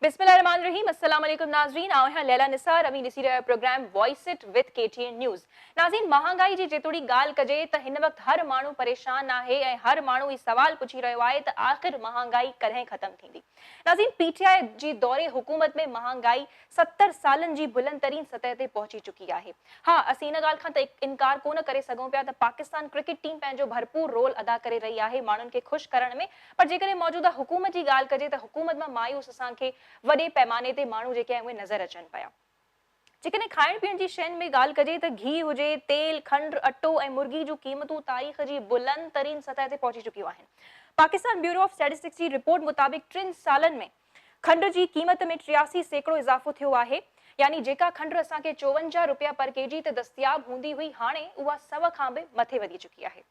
बिस्मिल्लाहिर्रहमानिर्रहीम अस्सलाम वालेकुम नाज़रीन आओ है लैला निसार अमी ॾिसी रहियो program voice it with KTN news. नाज़रीन महांगाई जी जेतोड़ी ॻाल्हि कजे त हिन वक़्तु हर माण्हू परेशान आहे ऐं हर माण्हू ई सवाल पुछी रहियो आहे त आख़िर महांगाई कॾहिं ख़त्म थींदी। नाज़रीन पीटीआई जी दौरे हुकूमत में महांगाई 70 सालनि जी बुलंद तरीन सतह ते पहुची चुकी आहे। हाँ असीं इन ॻाल्हि खां त इनकार कोन करे सघूं पिया त पाकिस्तान क्रिकेट टीम पंहिंजो भरपूर रोल अदा करे रही आहे माण्हुनि खे ख़ुशि करण में, पर जेकॾहिं मौजूदा हुकूमत जी ॻाल्हि कजे त हुकूमत मां मायूस असांखे वॾे पैमाने ते माण्हू जेके आहिनि उहे नज़र अचनि पिया। जेकॾहिं खाइण पीअण जी शयुनि में ॻाल्हि कजे त घी हुजे, तेल, खंड, अटो ऐं मुर्गी जूं क़ीमतूं तारीख़ जी बुलंद तरीन सतह ते पहुची चुकियूं आहिनि। पाकिस्तान ब्यूरो ऑफ स्टैटिस्टिक्स जी रिपोर्ट मुताबिक़ 3 सालनि में खंड जी क़ीमत में 83% इज़ाफ़ो थियो आहे। यानी जेका खंड असांखे 54 रुपया पर केजी ते दस्तियाब हूंदी हुई हाणे उहा 100 खां बि मथे वधी चुकी आहे।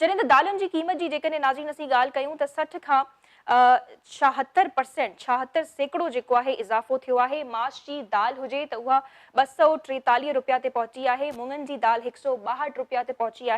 जॾहिं त दालुनि जी क़ीमत जी जेकॾहिं नाज़रीन असीं ॻाल्हि कयूं त 60 खां 76% जेको आहे इज़ाफ़ो थियो आहे। माश जी दाल हुजे त उहा 243 रुपया ते पहुची आहे, मुङनि जी दाल 162 रुपया ते पहुती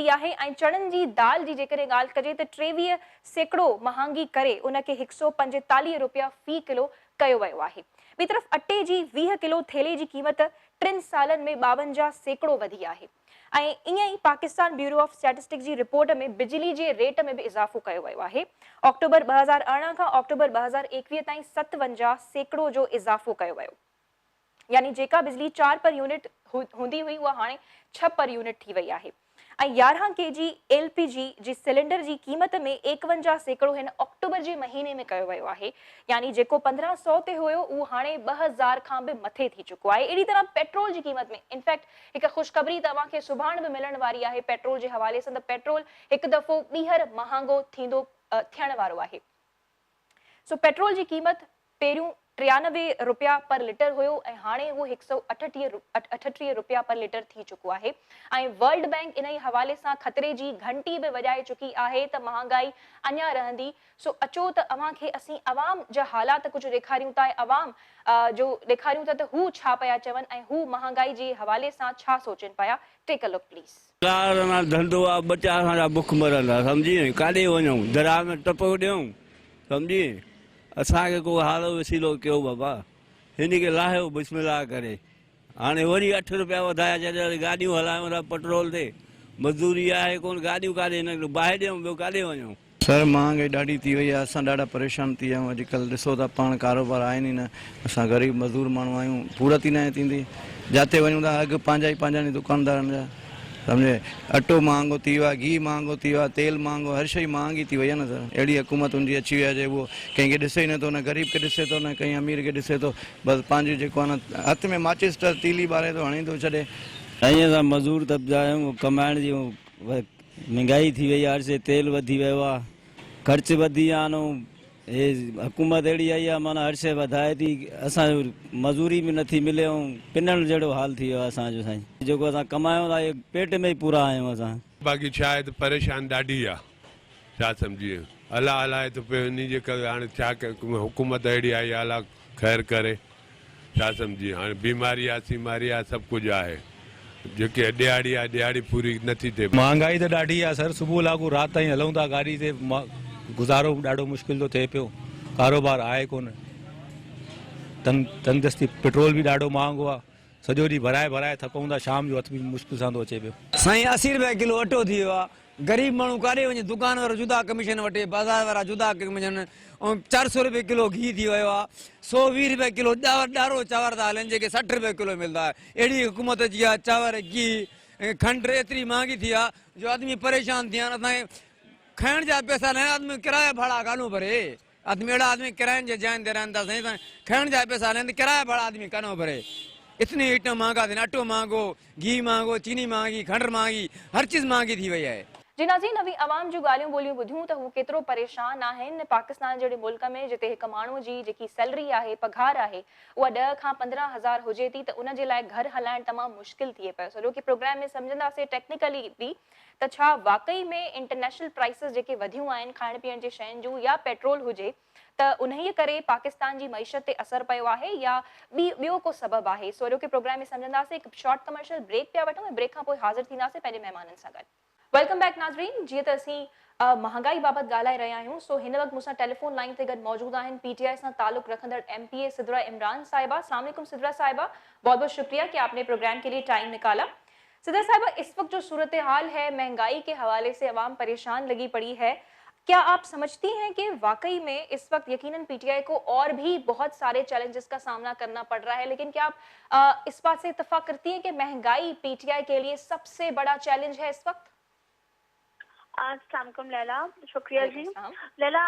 आहे ऐं चणनि जी दाल जी जेकॾहिं ॻाल्हि कजे त 23% महांगी करे उनखे 145 रुपया फी किलो कयो वियो आहे। ॿी तरफ़ अटे जी 20 किलो थेले जी क़ीमत 3 सालनि में 52% वधी आहे। ऐं ईअं ई पाकिस्तान ब्यूरो ऑफ स्टैटिस्टिक्स जी रिपोर्ट में बिजली जे रेट में बि इज़ाफ़ो कयो वियो आहे। अक्टूबर 2018 खां अक्टूबर 2021 ताईं 57% जो इज़ाफ़ो कयो वियो। यानी जेका बिजली 4 पर यूनिट हूंदी हुई उहा हाणे 6 पर यूनिट थी वई आहे। ऐं 11 केजी एलपीजी जी सिलेंडर जी क़ीमत में 51% हिन अक्टूबर जे महीने में कयो वियो आहे। यानी जेको 1500 ते हुयो उहो हाणे 2000 खां बि मथे थी चुको आहे। अहिड़ी तरह पेट्रोल जी क़ीमत में इनफैक्ट हिकु ख़ुशख़बरी तव्हांखे सुभाणे बि मिलण वारी आहे पेट्रोल जे हवाले सां। त पेट्रोल हिकु दफ़ो ॿीहर महांगो थियण वारो आहे। सो पेट्रोल जी क़ीमत पहिरियों 93 रुपया पर लीटर हुयो ऐं हाणे उहो 138 रुपया पर लीटर थी चुको आहे। ऐं वर्ल्ड बैंक इन ई हवाले सां ख़तरे जी घंटी बि वॼाए चुकी आहे त महांगाई अञा रहंदी। सो अचो त अव्हांखे असीं अवाम जा हालात कुझु ॾेखारियूं था, अवाम जो ॾेखारियूं था त हू छा पिया चवनि ऐं हू महांगाई जे हवाले सां छा सोचनि पिया। Take a look please. धंधो आहे, बचा असांजा बुख मरंदा, सम्झी काॾे वञूं, दरिया में टपो ॾियूं, सम्झी असांखे को हालो वसीलो कयो बाबा, हिन खे लाहियो बिस्मिल्लाह करे। हाणे वरी 8 रुपया वधाया, जॾहिं गाॾियूं हलायूं था पेट्रोल ते, मज़दूरी आहे कोन, गाॾियूं काॾे निकिरूं, ॿाहिरि ॾियूं, ॿियो काॾे वञूं। सर महांगाई ॾाढी थी वई आहे, असां ॾाढा परेशान थी विया आहियूं। अॼुकल्ह ॾिसो था पाण कारोबार आहिनि ई न, असां ग़रीब मज़दूर माण्हू आहियूं, पूरत ई न थींदी। जिते वञूं था अघु पंहिंजा ई दुकानदारनि जा, सम्झे। अटो महांगो थी वियो आहे, घी महांगो थी वियो आहे, तेल महांगो, हर शइ महांगी थी वई आहे न सर। अहिड़ी हुकूमत हुनजी अची वई आहे जे उहो कंहिंखे ॾिसे ई नथो, न ग़रीब खे ॾिसे थो न कंहिं अमीर खे ॾिसे थो। बसि पंहिंजो जेको आहे न हथ में माचिस तीली ॿारे थो, हणी थो छॾे। ऐं असां मज़दूर तबका आहियूं, कमाइण जी महांगाई थी वई आहे, हर शइ तेल वधी वियो आहे, ख़र्च वधी विया आहिनि। हे हुकूमत अहिड़ी आई आहे माना हर शइ वधाए थी, असांजो मज़ूरी बि नथी मिले ऐं पिनण जहिड़ो हाल थी वियो आहे असांजो। साईं जेको असां कमायूं था पेट में ई पूरा आहियूं असां। बाक़ी छा आहे त परेशान ॾाढी आहे, छा सम्झी अलाह हलाए थो पियो, इन जे करे हाणे छा हुकूमत अहिड़ी आई आहे, अलाह ख़ैरु करे, छा सम्झी। हाणे बीमारी आहे, सीमारी आहे, सभु कुझु आहे, जेके ॾियारी आहे ॾियारी पूरी नथी थिए। महांगाई त ॾाढी आहे सर, सुबुह लाॻू राति ताईं हलूं था गाॾी ते, गुज़ारो ॾाढो मुश्किल थो थिए पियो, कारोबार आहे कोन, तंगदस्ती, पेट्रोल बि ॾाढो महांगो आहे, सॼो ॾींहुं भराए थकूं था, शाम जो हथ बि मुश्किल सां थो अचे पियो। साईं 80 रुपया किलो अटो थी वियो आहे, ग़रीब माण्हू काॾे वञे, दुकान वारो जुदा कमीशन वठे, बाज़ार वारा जुदा कमीशन, ऐं 400 रुपये किलो घी थी वियो आहे, 120 रुपये किलो ॾारो चांवर था हलनि जेके 60 रुपये किलो मिलंदा आहे। अहिड़ी हुकूमत जी आहे, चांवर, घी, खंड एतिरी महांगी थी आहे जो आदमी परेशान थी विया आहिनि। असांखे खाइण जा पैसा न, आदमी किराया भाड़ा कानो भरे, आदमी अहिड़ा आदमी किरायनि जे जाइनि ते रहनि था साईं, खाइण जा पैसा न, किराया भाड़ा आदमी कानो भरे। इतनी आइटम महंगा थे, अटो महंगो, घी महंगो, चीनी महंगी, खंड महंगी, हर चीज़ महंगी थी वही है। जी नाज़रीन अभी अवाम जो ॻाल्हियूं ॿोलियूं ॿुधियूं त हू केतिरो परेशान आहिनि। पाकिस्तान जहिड़े मुल्क में जिते हिकु माण्हू जी जेकी सैलरी आहे, पघार आहे, उहा 10 खां 15 हज़ार हुजे थी, त उन जे लाइ घर हलाइण तमामु मुश्किल थिए पियो। सॼो की प्रोग्राम में सम्झंदासीं टेक्निकली बि त छा वाकई में इंटरनेशनल प्राइसिस जेके वधियूं आहिनि खाइण पीअण जी शयुनि जूं या पेट्रोल हुजे त उन्हीअ करे पाकिस्तान जी मईशत ते असर पियो आहे या ॿियो को सबब आहे। सॼो की प्रोग्राम में सम्झंदासीं। हिकु शॉर्ट कमर्शियल ब्रेक पिया वठूं ऐं ब्रेक खां पोइ हाज़िर थींदासीं पंहिंजे महिमाननि सां गॾु। वेलकम बैक नाज़रीन। जीअं त असीं महांगाई बाबति ॻाल्हाए रहिया आहियूं, सो हिन वक़्तु मूंसां टेलीफोन लाइन ते गॾु मौजूद आहिनि पीटीआई सां ताल्लुक़ रखंदड़ एमपीए सिद्रा इमरान साहिबा। अस्सलाम वालेकुम सिद्रा साहिबा, बहुत बहुत शुक्रिया कि आपने प्रोग्राम के लिए टाइम निकाला। सिद्रा साहिबा, इस वक्त जो सूरत हाल है महंगाई के हवाले से अवाम परेशान लगी पड़ी है, क्या आप समझती हैं कि वाकई में इस वक्त यकीनन पीटीआई को और भी बहुत सारे चैलेंजेस का सामना करना पड़ रहा है, लेकिन क्या आप इस बात से इत्तेफाक करती हैं कि महंगाई पीटीआई के लिए सबसे बड़ा चैलेंज है इस वक्त? अस्सलाम लैला, शुक्रिया जी। वालेकुम सलाम। लैला,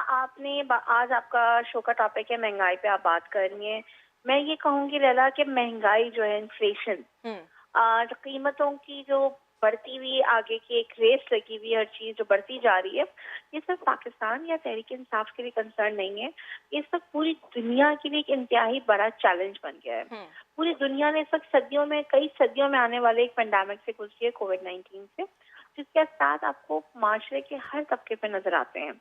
आज आपका शो का टॉपिक है महंगाई पे आप बात कर रही हैं। मैं ये कहूँगी लैला कि महंगाई जो है, इन्फ्लेशन, कीमतों की जो बढ़ती हुई आगे की एक रेस लगी हुई, हर चीज जो बढ़ती जा रही है, ये सिर्फ पाकिस्तान या तहरीक इंसाफ के लिए कंसर्न नहीं है, ये सब पूरी दुनिया के लिए एक इंतहाई बड़ा चैलेंज बन गया है। पूरी दुनिया ने इस वक्त कई सदियों में आने वाले एक पेंडेमिक से गुजरी है, कोविड-19 से, जिसके साथ आपको माशरे के हर तबके पे नजर आते हैं,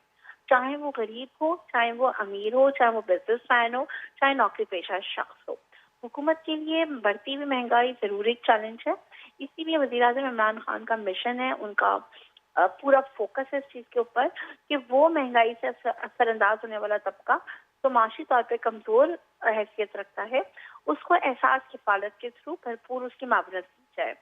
चाहे वो गरीब हो, चाहे वो अमीर हो, चाहे वो बिजनेसमैन हो, चाहे नौकरी पेशा शख्स हो। हुकूमत के लिए बढ़ती हुई महंगाई जरूर एक चैलेंज है। इसीलिए वज़ीर-ए-आज़म इमरान खान का मिशन है, उनका पूरा फोकस है इस चीज के ऊपर कि वो महंगाई से असरअंदाज होने वाला तबका तो माशी तौर पे कमजोर हैसियत रखता है, उसको एहसास किफालत के थ्रू भरपूर उसकी मावनत की जाए।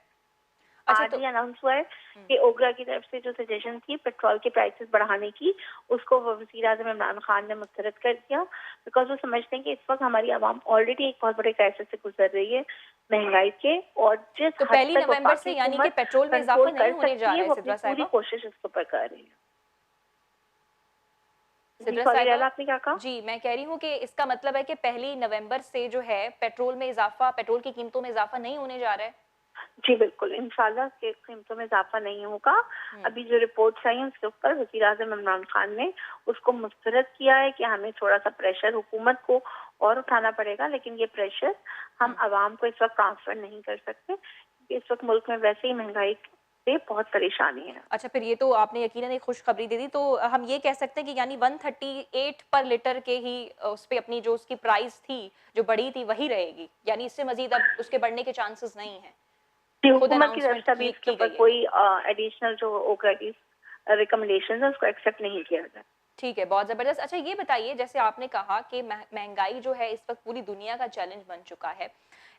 आज ही अनाउंस हुआ है कि ओगरा की तरफ से जो सजेशन थी पेट्रोल के प्राइसेस बढ़ाने की, उसको वज़ीर-ए-आज़म इमरान खान ने मुस्तरद कर दिया, बिकॉज वो समझते हैं कि इस वक्त हमारी आवाम ऑलरेडी एक बहुत बड़े क्राइसिस से गुजर रही है महंगाई के, और जिस तो पहली नवंबर से यानी कि पेट्रोल में इजाफा नहीं होने जा रहा है, सिद्रा साहिबा? पूरी कोशिश इसके ऊपर कर रही है। सिद्रा साहिबा, आपने क्या कहा? जी, मैं कह रही हूँ कि इसका मतलब है कि पहली नवंबर से जो है पेट्रोल में इजाफा, पेट्रोल की कीमतों में इजाफा नहीं होने जा रहा है? जी बिल्कुल, इंशाल्लाह के कीमतों में इजाफा नहीं होगा। अभी जो रिपोर्ट्स आई हैं उसके ऊपर वज़ीर-ए-आज़म इमरान खान ने उसको मुस्तरद किया है कि हमें थोड़ा सा प्रेशर हुकूमत को और उठाना पड़ेगा, लेकिन ये प्रेशर हम आवाम को इस वक्त ट्रांसफर नहीं कर सकते, क्योंकि इस वक्त मुल्क में वैसे ही महंगाई से बहुत परेशानी है। अच्छा, फिर ये तो आपने यकीनन एक खुशखबरी दे दी, तो हम ये कह सकते हैं कि यानी 138 पर लीटर के ही उस पे अपनी जो उसकी प्राइस थी, जो बढ़ी थी, वही रहेगी, यानी इससे मजीद अब उसके बढ़ने के चांसेस नहीं है? हुकूमत की तरफ से अभी इसके ऊपर कोई एडिशनल जो ओगरा की रिकमेंडेशंस है उसको एक्सेप्ट नहीं किया गया। ठीक है, बहुत जबरदस्त। अच्छा, ये बताइए, जैसे आपने कहा कि महंगाई जो है इस वक्त पूरी दुनिया का चैलेंज बन चुका है,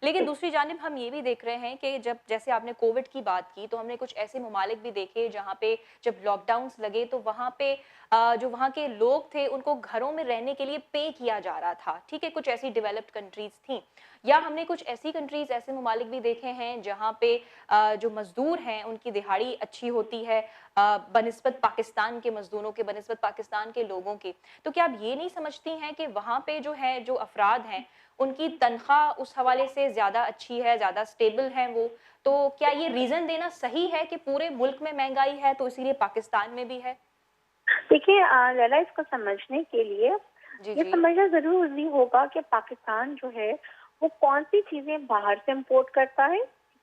लेकिन दूसरी जानिब हम ये भी देख रहे हैं कि जैसे आपने कोविड की बात की, तो हमने कुछ ऐसे ममालिक भी देखे जहाँ पे जब लॉकडाउन्स लगे तो वहाँ पे जो वहाँ के लोग थे उनको घरों में रहने के लिए पे किया जा रहा था। ठीक है, कुछ ऐसी डेवलप्ड कंट्रीज थी, या हमने कुछ ऐसी कंट्रीज, ऐसे ममालिक भी देखे हैं जहाँ पे जो मजदूर हैं उनकी दिहाड़ी अच्छी होती है बनिस्बत पाकिस्तान के मजदूरों के, बनिस्बत पाकिस्तान के लोगों के। तो क्या आप ये नहीं समझती हैं कि वहाँ पे जो है, जो अफराद हैं, उनकी तनख्वाह उस हवाले से ज्यादा अच्छी है, ज्यादा स्टेबल है वो? तो क्या ये रीजन देना सही है कि पूरे मुल्क में महंगाई है तो इसीलिए पाकिस्तान में भी है? देखिए लैला, इसको समझने के लिए ये समझना जरूरी होगा कि पाकिस्तान जो है वो कौन सी चीजें बाहर से इम्पोर्ट करता है,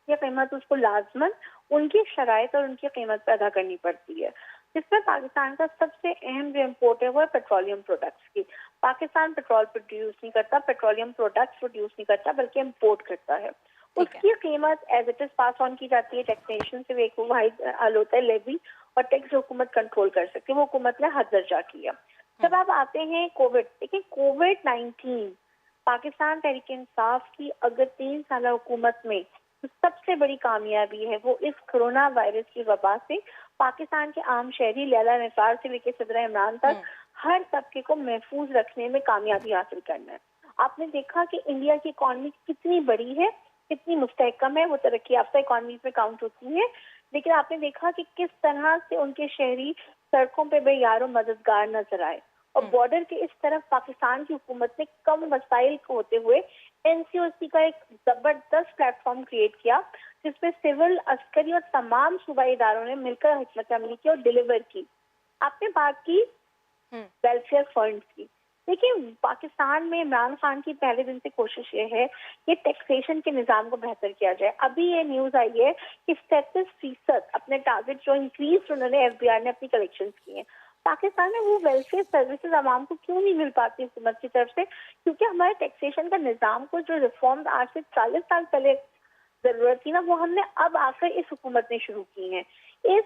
ये कीमत उसको लाजमन उनकी शराइत और उनकी कीमत पर अदा करनी पड़ती है। जिसमें पाकिस्तान का सबसे अहम जो इम्पोर्ट है वो है पेट्रोलियम प्रोडक्ट्स की। पाकिस्तान पेट्रोल प्रोड्यूस नहीं करता, पेट्रोलियम प्रोडक्ट्स प्रोड्यूस नहीं करता, बल्कि इम्पोर्ट करता है। उसकी कीमत as it is pass on की जाती है टैक्सेशन से, एक वाहिद हल होता है लेवी, और टैक्स हुकूमत कंट्रोल कर सकती है, वो हुकूमत ने हद दर्जा किया। जब आप आते हैं कोविड, देखिए कोविड-19 पाकिस्तान तहरीक इंसाफ की अगर 3 साल हुकूमत में सबसे बड़ी कामयाबी है, वो इस कोरोना वायरस की वबा से पाकिस्तान के आम शहरी लैला निसार से लेकर सदर इमरान तक हर तबके को महफूज रखने में कामयाबी हासिल करना है। आपने देखा कि इंडिया की इकॉनमी कितनी बड़ी है, कितनी मुस्तहकम है, वो तरक्की याफ्ता इकॉनमीज में काउंट होती है, लेकिन आपने देखा कि किस तरह से उनके शहरी सड़कों पे बेयारो मददगार नजर आए, और बॉर्डर के इस तरफ पाकिस्तान की हुकूमत ने कम वसाइल को होते हुए एनसीओसी का एक जबरदस्त प्लेटफॉर्म क्रिएट किया, जिसमें सिविल, अस्करी और तमाम सूबाई इदारों ने मिलकर हिकमत अमली की और डिलीवर की। आपने बात की वेलफेयर फंड की। देखिए, पाकिस्तान में इमरान खान की पहले दिन से कोशिश ये है कि टैक्सेशन के निजाम को बेहतर किया जाए। अभी ये न्यूज आई है कि 37% अपने टारगेट जो इंक्रीज उन्होंने एफबीआर ने अपनी कलेक्शन की है। पाकिस्तान में वो वेलफेयर सर्विसेज आवाम को क्यों नहीं मिल पाती हुकूमत की तरफ से? क्योंकि हमारे टैक्सेशन का निजाम को जो रिफॉर्म आज से 40 साल पहले जरूरत थी ना, वो हमने अब आकर इस हुकूमत ने शुरू की है। इस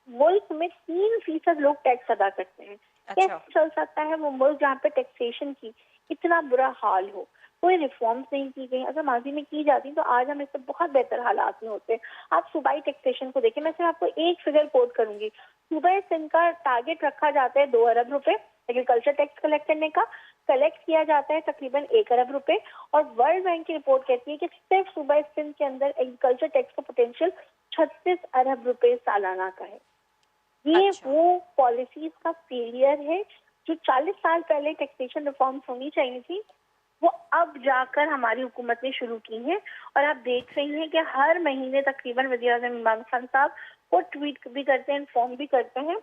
मुल्क में 3% लोग टैक्स अदा करते हैं। कैसे चल सकता है वो मुल्क जहाँ पे टैक्सेशन की इतना बुरा हाल हो, कोई रिफॉर्म्स नहीं की गई। अगर माजी में की जाती तो आज हम इससे बहुत बेहतर हालात में होते। आप सूबाई टैक्सेशन को देखें, मैं सिर्फ आपको एक फिगर कोट करूंगी। सूबा सिंध का टारगेट रखा जाता है 2 अरब रुपए एग्रीकल्चर टैक्स कलेक्ट करने का, कलेक्ट किया जाता है तकरीबन 1 अरब रुपए, और वर्ल्ड बैंक की रिपोर्ट कहती है कि सिर्फ सूबा सिंध के अंदर एग्रीकल्चर टैक्स का पोटेंशियल 36 अरब रुपए सालाना का है। ये वो पॉलिसीज का फेलियर है जो 40 साल पहले टैक्सेशन रिफॉर्म्स होनी चाहिए थी, वो अब जाकर हमारी हुकूमत ने शुरू की है। और आप देख रही हैं कि हर महीने तकरीबन वज़ीर-ए-आज़म इमरान खान साहब को ट्वीट भी करते हैं, इन्फॉर्म भी करते हैं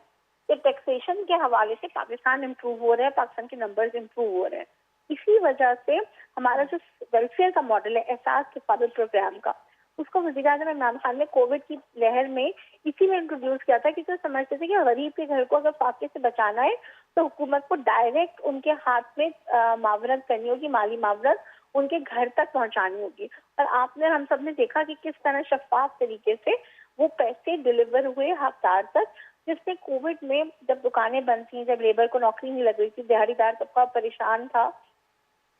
कि टैक्सेशन के हवाले से पाकिस्तान इम्प्रूव हो रहा है, पाकिस्तान के नंबर्स इम्प्रूव हो रहे हैं। इसी वजह से हमारा जो वेलफेयर का मॉडल है, एहसास किफायत प्रोग्राम का, उसको वज़ीर-ए-आज़म इमरान खान ने कोविड की लहर में इसी में इंट्रोड्यूस किया था, क्योंकि समझते थे कि गरीब के घर को अगर फाके से बचाना है तो हुकूमत को डायरेक्ट उनके हाथ में मावरत करनी होगी, माली मावरत उनके घर तक पहुंचानी होगी। और आपने हम सब ने देखा कि किस तरह शफाफ तरीके से वो पैसे डिलीवर हुए हकदार तक, जिससे कोविड में जब दुकानें बंद थी, जब लेबर को नौकरी नहीं लग रही थी, दिहाड़ीदार तबका परेशान था,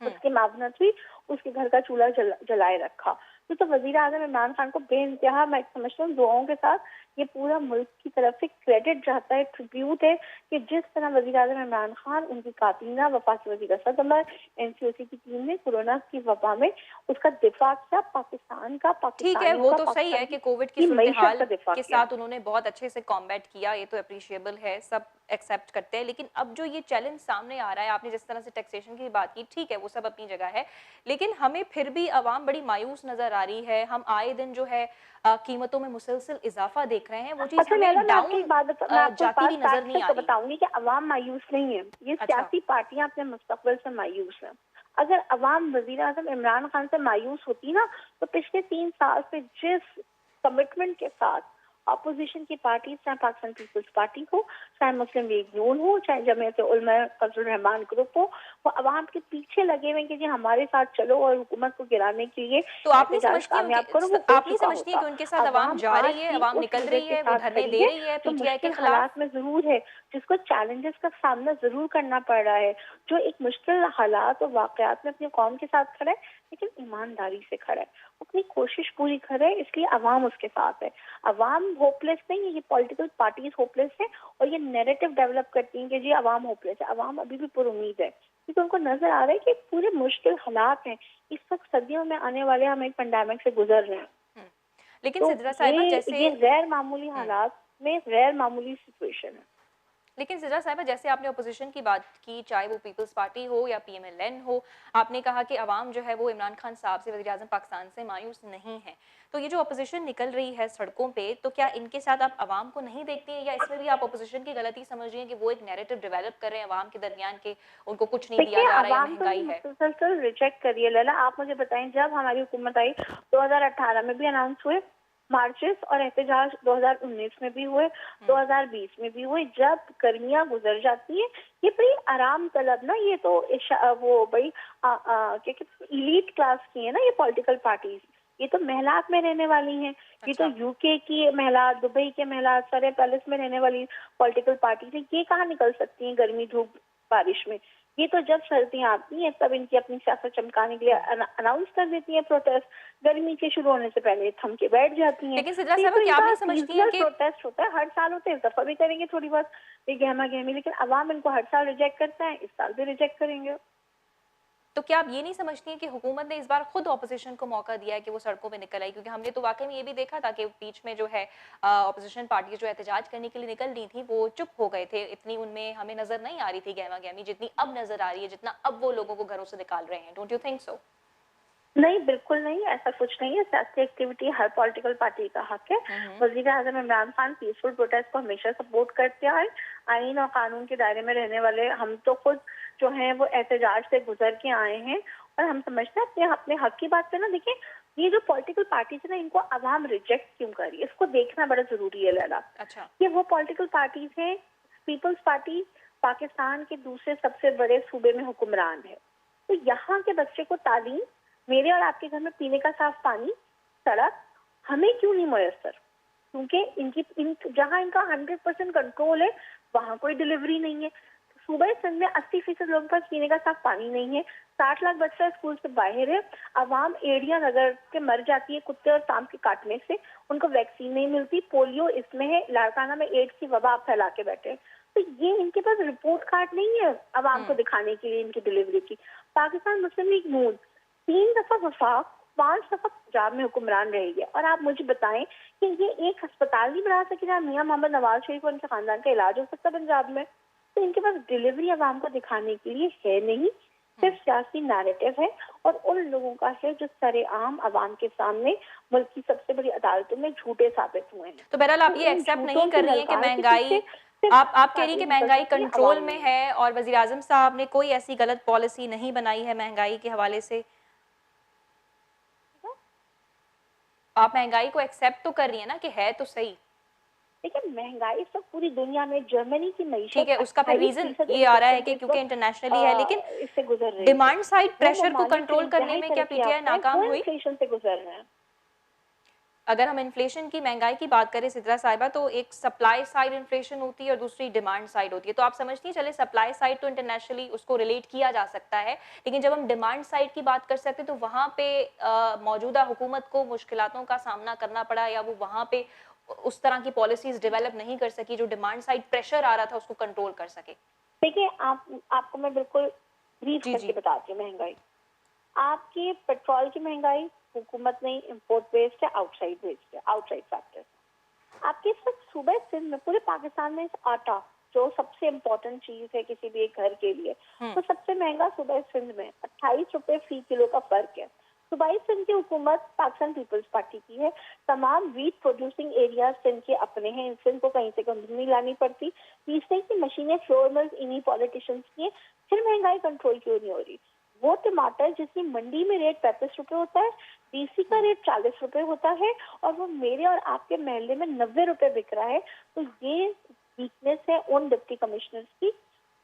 उसकी मावनत हुई, उसके घर का चूल्हा जलाए रखा। तो वज़ीर आज़म इमरान खान को बेइंतहा मैं समझता हूँ दुआओं के साथ ये पूरा मुल्क की तरफ से क्रेडिट जाता है, ट्रिब्यूट है कि जिस तरह वज़ीर आज़म इमरान खान, उनकी काबीना, वफाकी वज़ीर असद उमर, एनसीओसी की टीम ने कोरोना की वबा में उसका दिफा किया, पाकिस्तान का, ठीक है, वो तो सही है कि कोविड की सूरत-ए-हाल के साथ उन्होंने बहुत अच्छे से कॉम्बैट किया, ये तो अप्रिशिएबल है, सब एक्सेप्ट करते हैं। लेकिन अब जो ये चैलेंज सामने आ रहा है, आपने जिस तरह से टैक्सेशन की बात की, ठीक है वो सब अपनी जगह है, लेकिन हमें फिर भी अवाम बड़ी मायूस नजर आ रही है। हम आए दिन जो है कीमतों में मुसलसल इजाफा देख रहे हैं, वो चीज हमें डाउन जाती हुई नजर नहीं आ रही। बताऊंगी कि अवाम मायूस नहीं है, ये सियासी पार्टियां अपने मुस्तकबिल से मायूस है। अगर अवाम वज़ीर आज़म इमरान खान से मायूस होती ना, तो पिछले 3 साल से जिस कमिटमेंट के साथ अपोजिशन की पार्टी, चाहे पाकिस्तान पीपल्स पार्टी हो, चाहे मुस्लिम लीग नून हो, चाहे जमीयत उलमा फजलुर रहमान ग्रुप हो, वो अवाम के पीछे लगे हुए कि जी हमारे साथ चलो और हुकूमत को गिराने के लिए तो आप नहीं समझती कि उनके साथ अवाम जा रही है, अवाम निकल रही है, वो धरने दे रही है पीटीआई के खिलाफ? हालात में जरूर है, जिसको चैलेंजेस का सामना जरूर करना पड़ रहा है, जो एक मुश्किल हालात और वाकयात में अपनी कौम के साथ खड़ा है, लेकिन ईमानदारी से खड़ा है, अपनी कोशिश पूरी करे, इसलिए अवाम उसके साथ है। अवाम होपलेस नहीं है, ये पॉलिटिकल पार्टीज होपलेस है और ये नैरेटिव डेवलप करती हैं कि जी अवाम होपलेस है। अवाम अभी भी पुरुम्मीद है, क्योंकि उनको नजर आ रहा है कि पूरे मुश्किल हालात हैं, इस वक्त सदियों में आने वाले हम एक पेंडेमिक से गुजर रहे हैं। लेकिन तो सिद्रा साहिबा जैसे ये गैर मामूली हालात में गैर मामूली सिचुएशन है। लेकिन सिद्रा साहिबा जैसे आपने अपोजिशन की बात की, चाहे वो पीपल्स पार्टी हो या पीएमएलएन हो, आपने कहा कि अवाम जो है वो इमरान खान साहब से, वज़ीर आज़म पाकिस्तान से मायूस नहीं है। तो ये जो अपोजिशन निकल रही है सड़कों पे, तो क्या इनके साथ आप अवाम को नहीं देखती हैं, या इसमें भी आप अपोजिशन की गलती समझ रही हैं कि वो एक नैरेटिव डेवलप कर रहे हैं अवाम के दरमियान के उनको कुछ नहीं दिया जा रहा है, महंगाई है? मुसलसल रिजेक्ट करिए लला। आप मुझे बताएं, जब हमारी हुकूमत आई 2018 में भी अनाउंस हुए मार्चेस और एहतजाज, 2019 में भी हुए, 2020 में भी हुए। जब गर्मियां गुजर जाती है, ये बड़ी आराम तलब ना, ये तो वो बड़ी क्या कहते इलीट क्लास की है ना ये पॉलिटिकल पार्टीज, ये तो महलात में रहने वाली हैं। ये तो यूके की महिला, दुबई के महिला, सरे पैलेस में रहने वाली पॉलिटिकल पार्टी है। ये कहाँ निकल सकती हैं गर्मी धूप बारिश में? ये तो जब सर्दियां आती हैं तब इनकी अपनी सियासत चमकाने के लिए अनाउंस कर देती हैं प्रोटेस्ट, गर्मी के शुरू होने से पहले थम के बैठ जाती हैं। लेकिन सिद्रा साहब क्या आप नहीं समझती हैं कि प्रोटेस्ट होता है, हर साल होते हैं, इस दफा भी करेंगे थोड़ी बहुत ये गहमा गहमी, लेकिन अवाम इनको हर साल रिजेक्ट करता है, इस साल भी रिजेक्ट करेंगे। तो क्या आप ये नहीं समझती हैं कि हुकूमत ने इस बार खुद ऑपोजिशन को मौका दिया है कि वो सड़कों पे निकल आई? क्योंकि हमने तो वाकई में ये भी देखा था कि बीच में जो है ऑपोजिशन पार्टी जो एहतजाज करने के लिए निकल रही थी वो चुप हो गए थे, इतनी उनमें हमें नजर नहीं आ रही थी गहमा गहमी जितनी अब नजर आ रही है, जितना अब वो लोगों को घरों से निकाल रहे हैं। Don't you think so? नहीं, बिल्कुल नहीं, ऐसा कुछ नहीं है। सियासी एक्टिविटी हर पॉलिटिकल पार्टी का हक है। वज़ीर आज़म इमरान खान पीसफुल प्रोटेस्ट को हमेशा सपोर्ट करते आए। आईन और कानून के दायरे में रहने वाले हम तो खुद जो हैं वो एहतजाज से गुजर के आए हैं और हम समझते हैं अपने हक की बात पे ना। देखिए, ये जो पॉलिटिकल पार्टीज है ना, इनको अवाम रिजेक्ट क्यों कर रही है, इसको देखना बड़ा जरूरी है लैला। अच्छा, ये वो पॉलिटिकल पार्टीज हैं, पीपल्स पार्टी पाकिस्तान के दूसरे सबसे बड़े सूबे में हुक्मरान है, तो यहाँ के बच्चे को तालीम, मेरे और आपके घर में पीने का साफ पानी, सड़क हमें क्यों नहीं मुयसर? क्योंकि जहाँ इनका 100% कंट्रोल है वहाँ कोई डिलीवरी नहीं है। सूबे सिंध में 80% लोगों के पास पीने का साफ पानी नहीं है। 60 लाख बच्चा स्कूल से बाहर है। अवाम एड़ियां रगड़ के मर जाती है कुत्ते और सांप के काटने से। उनको वैक्सीन नहीं मिलती, पोलियो इसमें है, लाड़काना में एड्स की वबा आप फैला के बैठे हैं। तो ये इनके पास रिपोर्ट कार्ड नहीं है अवाम को दिखाने के लिए इनकी डिलीवरी की। पाकिस्तान मुस्लिम लीग नून 3 दफा वफाक, 5 दफा पंजाब में हुक्मरान रही है, और आप मुझे बताएं कि ये एक अस्पताल नहीं बना सके जहाँ मियां मोहम्मद नवाज शरीफ और उनके खानदान का इलाज हो सकता पंजाब में। तो इनके पास डिलीवरी अवाम को दिखाने के लिए है नहीं, सिर्फ सियासी नैरेटिव है, और उन लोगों का है जो सरेआम अवाम के सामने मुल्क की सबसे बड़ी अदालतों में झूठे साबित हुए हैं। तो बहरहाल आप ये एक्सेप्ट नहीं कर रही हैं कि महंगाई, आप कह रही हैं कि महंगाई कंट्रोल में है और वजीर आजम साहब ने कोई ऐसी गलत पॉलिसी नहीं बनाई है महंगाई के हवाले से। आप महंगाई को एक्सेप्ट तो कर रही है ना कि है तो सही। लेकिन महंगाई तो पूरी दुनिया में, जर्मनी की मईशत, ठीक है, उसका फिर रीजन ये आ रहा है कि क्योंकि इंटरनेशनली है, लेकिन इससे गुजर रही है। डिमांड साइड प्रेशर को कंट्रोल करने में क्या पीटीआई नाकाम हुई? इन्फ्लेशन से गुजर रहे हैं। अगर हम इन्फ्लेशन की, महंगाई की बात करें सिद्रा साहिबा, तो एक सप्लाई साइड इन्फ्लेशन होती है और दूसरी डिमांड साइड होती है। तो आप समझती हैं, चले सप्लाई साइड तो इंटरनेशनली उसको रिलेट किया जा सकता है, लेकिन जब हम डिमांड साइड की बात कर सकते हैं तो वहाँ पे मौजूदा हुकूमत को मुश्किलातों का सामना करना पड़ा, या वो वहाँ पे उस तरह की पॉलिसीज डेवलप नहीं कर सकी जो डिमांड साइड प्रेशर आ रहा था उसको कंट्रोल कर सके। देखिए, आपको मैं बिल्कुल ब्रीफ करके बताती हूँ। महंगाई, आपके पेट्रोल की महंगाई हुकूमत ने इंपोर्ट बेस्ड है, आउटसाइड बेस्ड है, आउटसाइड फैक्टर्स। आपके इस वक्त सूबे सिंध में, पूरे पाकिस्तान में आटा जो सबसे इम्पोर्टेंट चीज है किसी भी एक घर के लिए, तो सबसे महंगा सूबे सिंध में 28 रुपए फी किलो का फर्क है। सूबाई सिंध की हुकूमत पाकिस्तान पीपल्स पार्टी की है। तमाम वीट प्रोड्यूसिंग एरिया सिंध के अपने हैं, सिंध को कहीं से कहीं नहीं लानी पड़ती। पीसने की मशीनें, फ्लोर मिल्स इन्हीं पॉलिटिशियंस की है। फिर महंगाई कंट्रोल क्यों नहीं हो रही? वो टमाटर जिसकी मंडी में रेट 35 रुपए होता है, डीसी का रेट 40 रुपए होता है, और वो मेरे और आपके महल्ले में 90 रुपए बिक रहा है। तो ये वीकनेस है उन डिप्टी कमिश्नर्स की,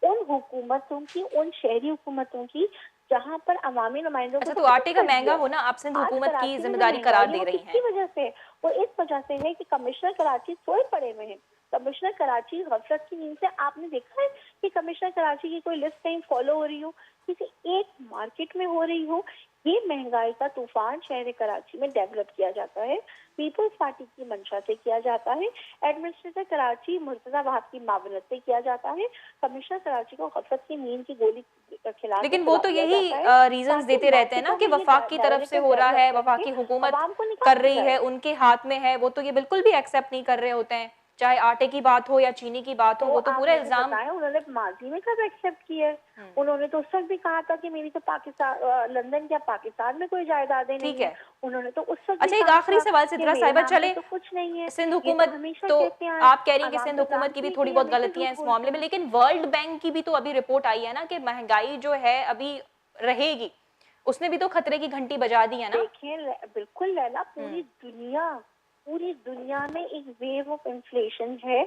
उन हुकूमतों की, उन शहरी हुकूमतों की जहाँ पर अवामी नुमाइंदों अच्छा, तो आटे का महंगा होना आप सिंध हुकूमत की जिम्मेदारी करार दे रही हैं? वजह से, वो इस वजह से है कि कमिश्नर कराची सोए पड़े हुए हैं। कमिश्नर कराची गफलत की नींद से, आपने देखा है कि कमिश्नर कराची की कोई लिस्ट कहीं फॉलो हो रही हो, किसी एक मार्केट में हो रही हो? ये महंगाई का तूफान शहर कराची में डेवलप किया जाता है, पीपल्स पार्टी की मंशा से किया जाता है, एडमिनिस्ट्रेटर कराची मुर्तजा वहाब की मावनत से किया जाता है। कमिश्नर कराची को गफलत की नींद की गोली खिला, लेकिन वो तो यही रीजंस देते रहते हैं ना कि वफाक की तरफ से हो रहा है, वफाक की हुकूमत कर रही है, उनके हाथ में है। वो तो ये बिल्कुल भी एक्सेप्ट नहीं कर रहे होते हैं, चाहे आटे की बात हो या चीनी की बात हो। वो तो पूरा इल्जाम उन्होंने माजी में कब एक्सेप्ट किया है? उन्होंने तो उस वक्त भी कहा था कि मेरी तो पाकिस्तान, लंदन या पाकिस्तान में कोई जायदादें नहीं है। उन्होंने तो उस वक्त। अच्छा, एक आखिरी सवाल सिद्रा साहिबा, चले तो कुछ नहीं है सिंध हुकूमत, तो आप कह रही हैं कि सिंध हुकूमत की भी थोड़ी बहुत गलतियां हैं इस मामले में, लेकिन वर्ल्ड बैंक की भी तो अभी रिपोर्ट आई है ना कि महंगाई जो है अभी रहेगी, उसने भी तो खतरे की घंटी बजा दी है ना? देखिए, बिल्कुल लैला, पूरी दुनिया में एक वेव ऑफ इन्फ्लेशन है।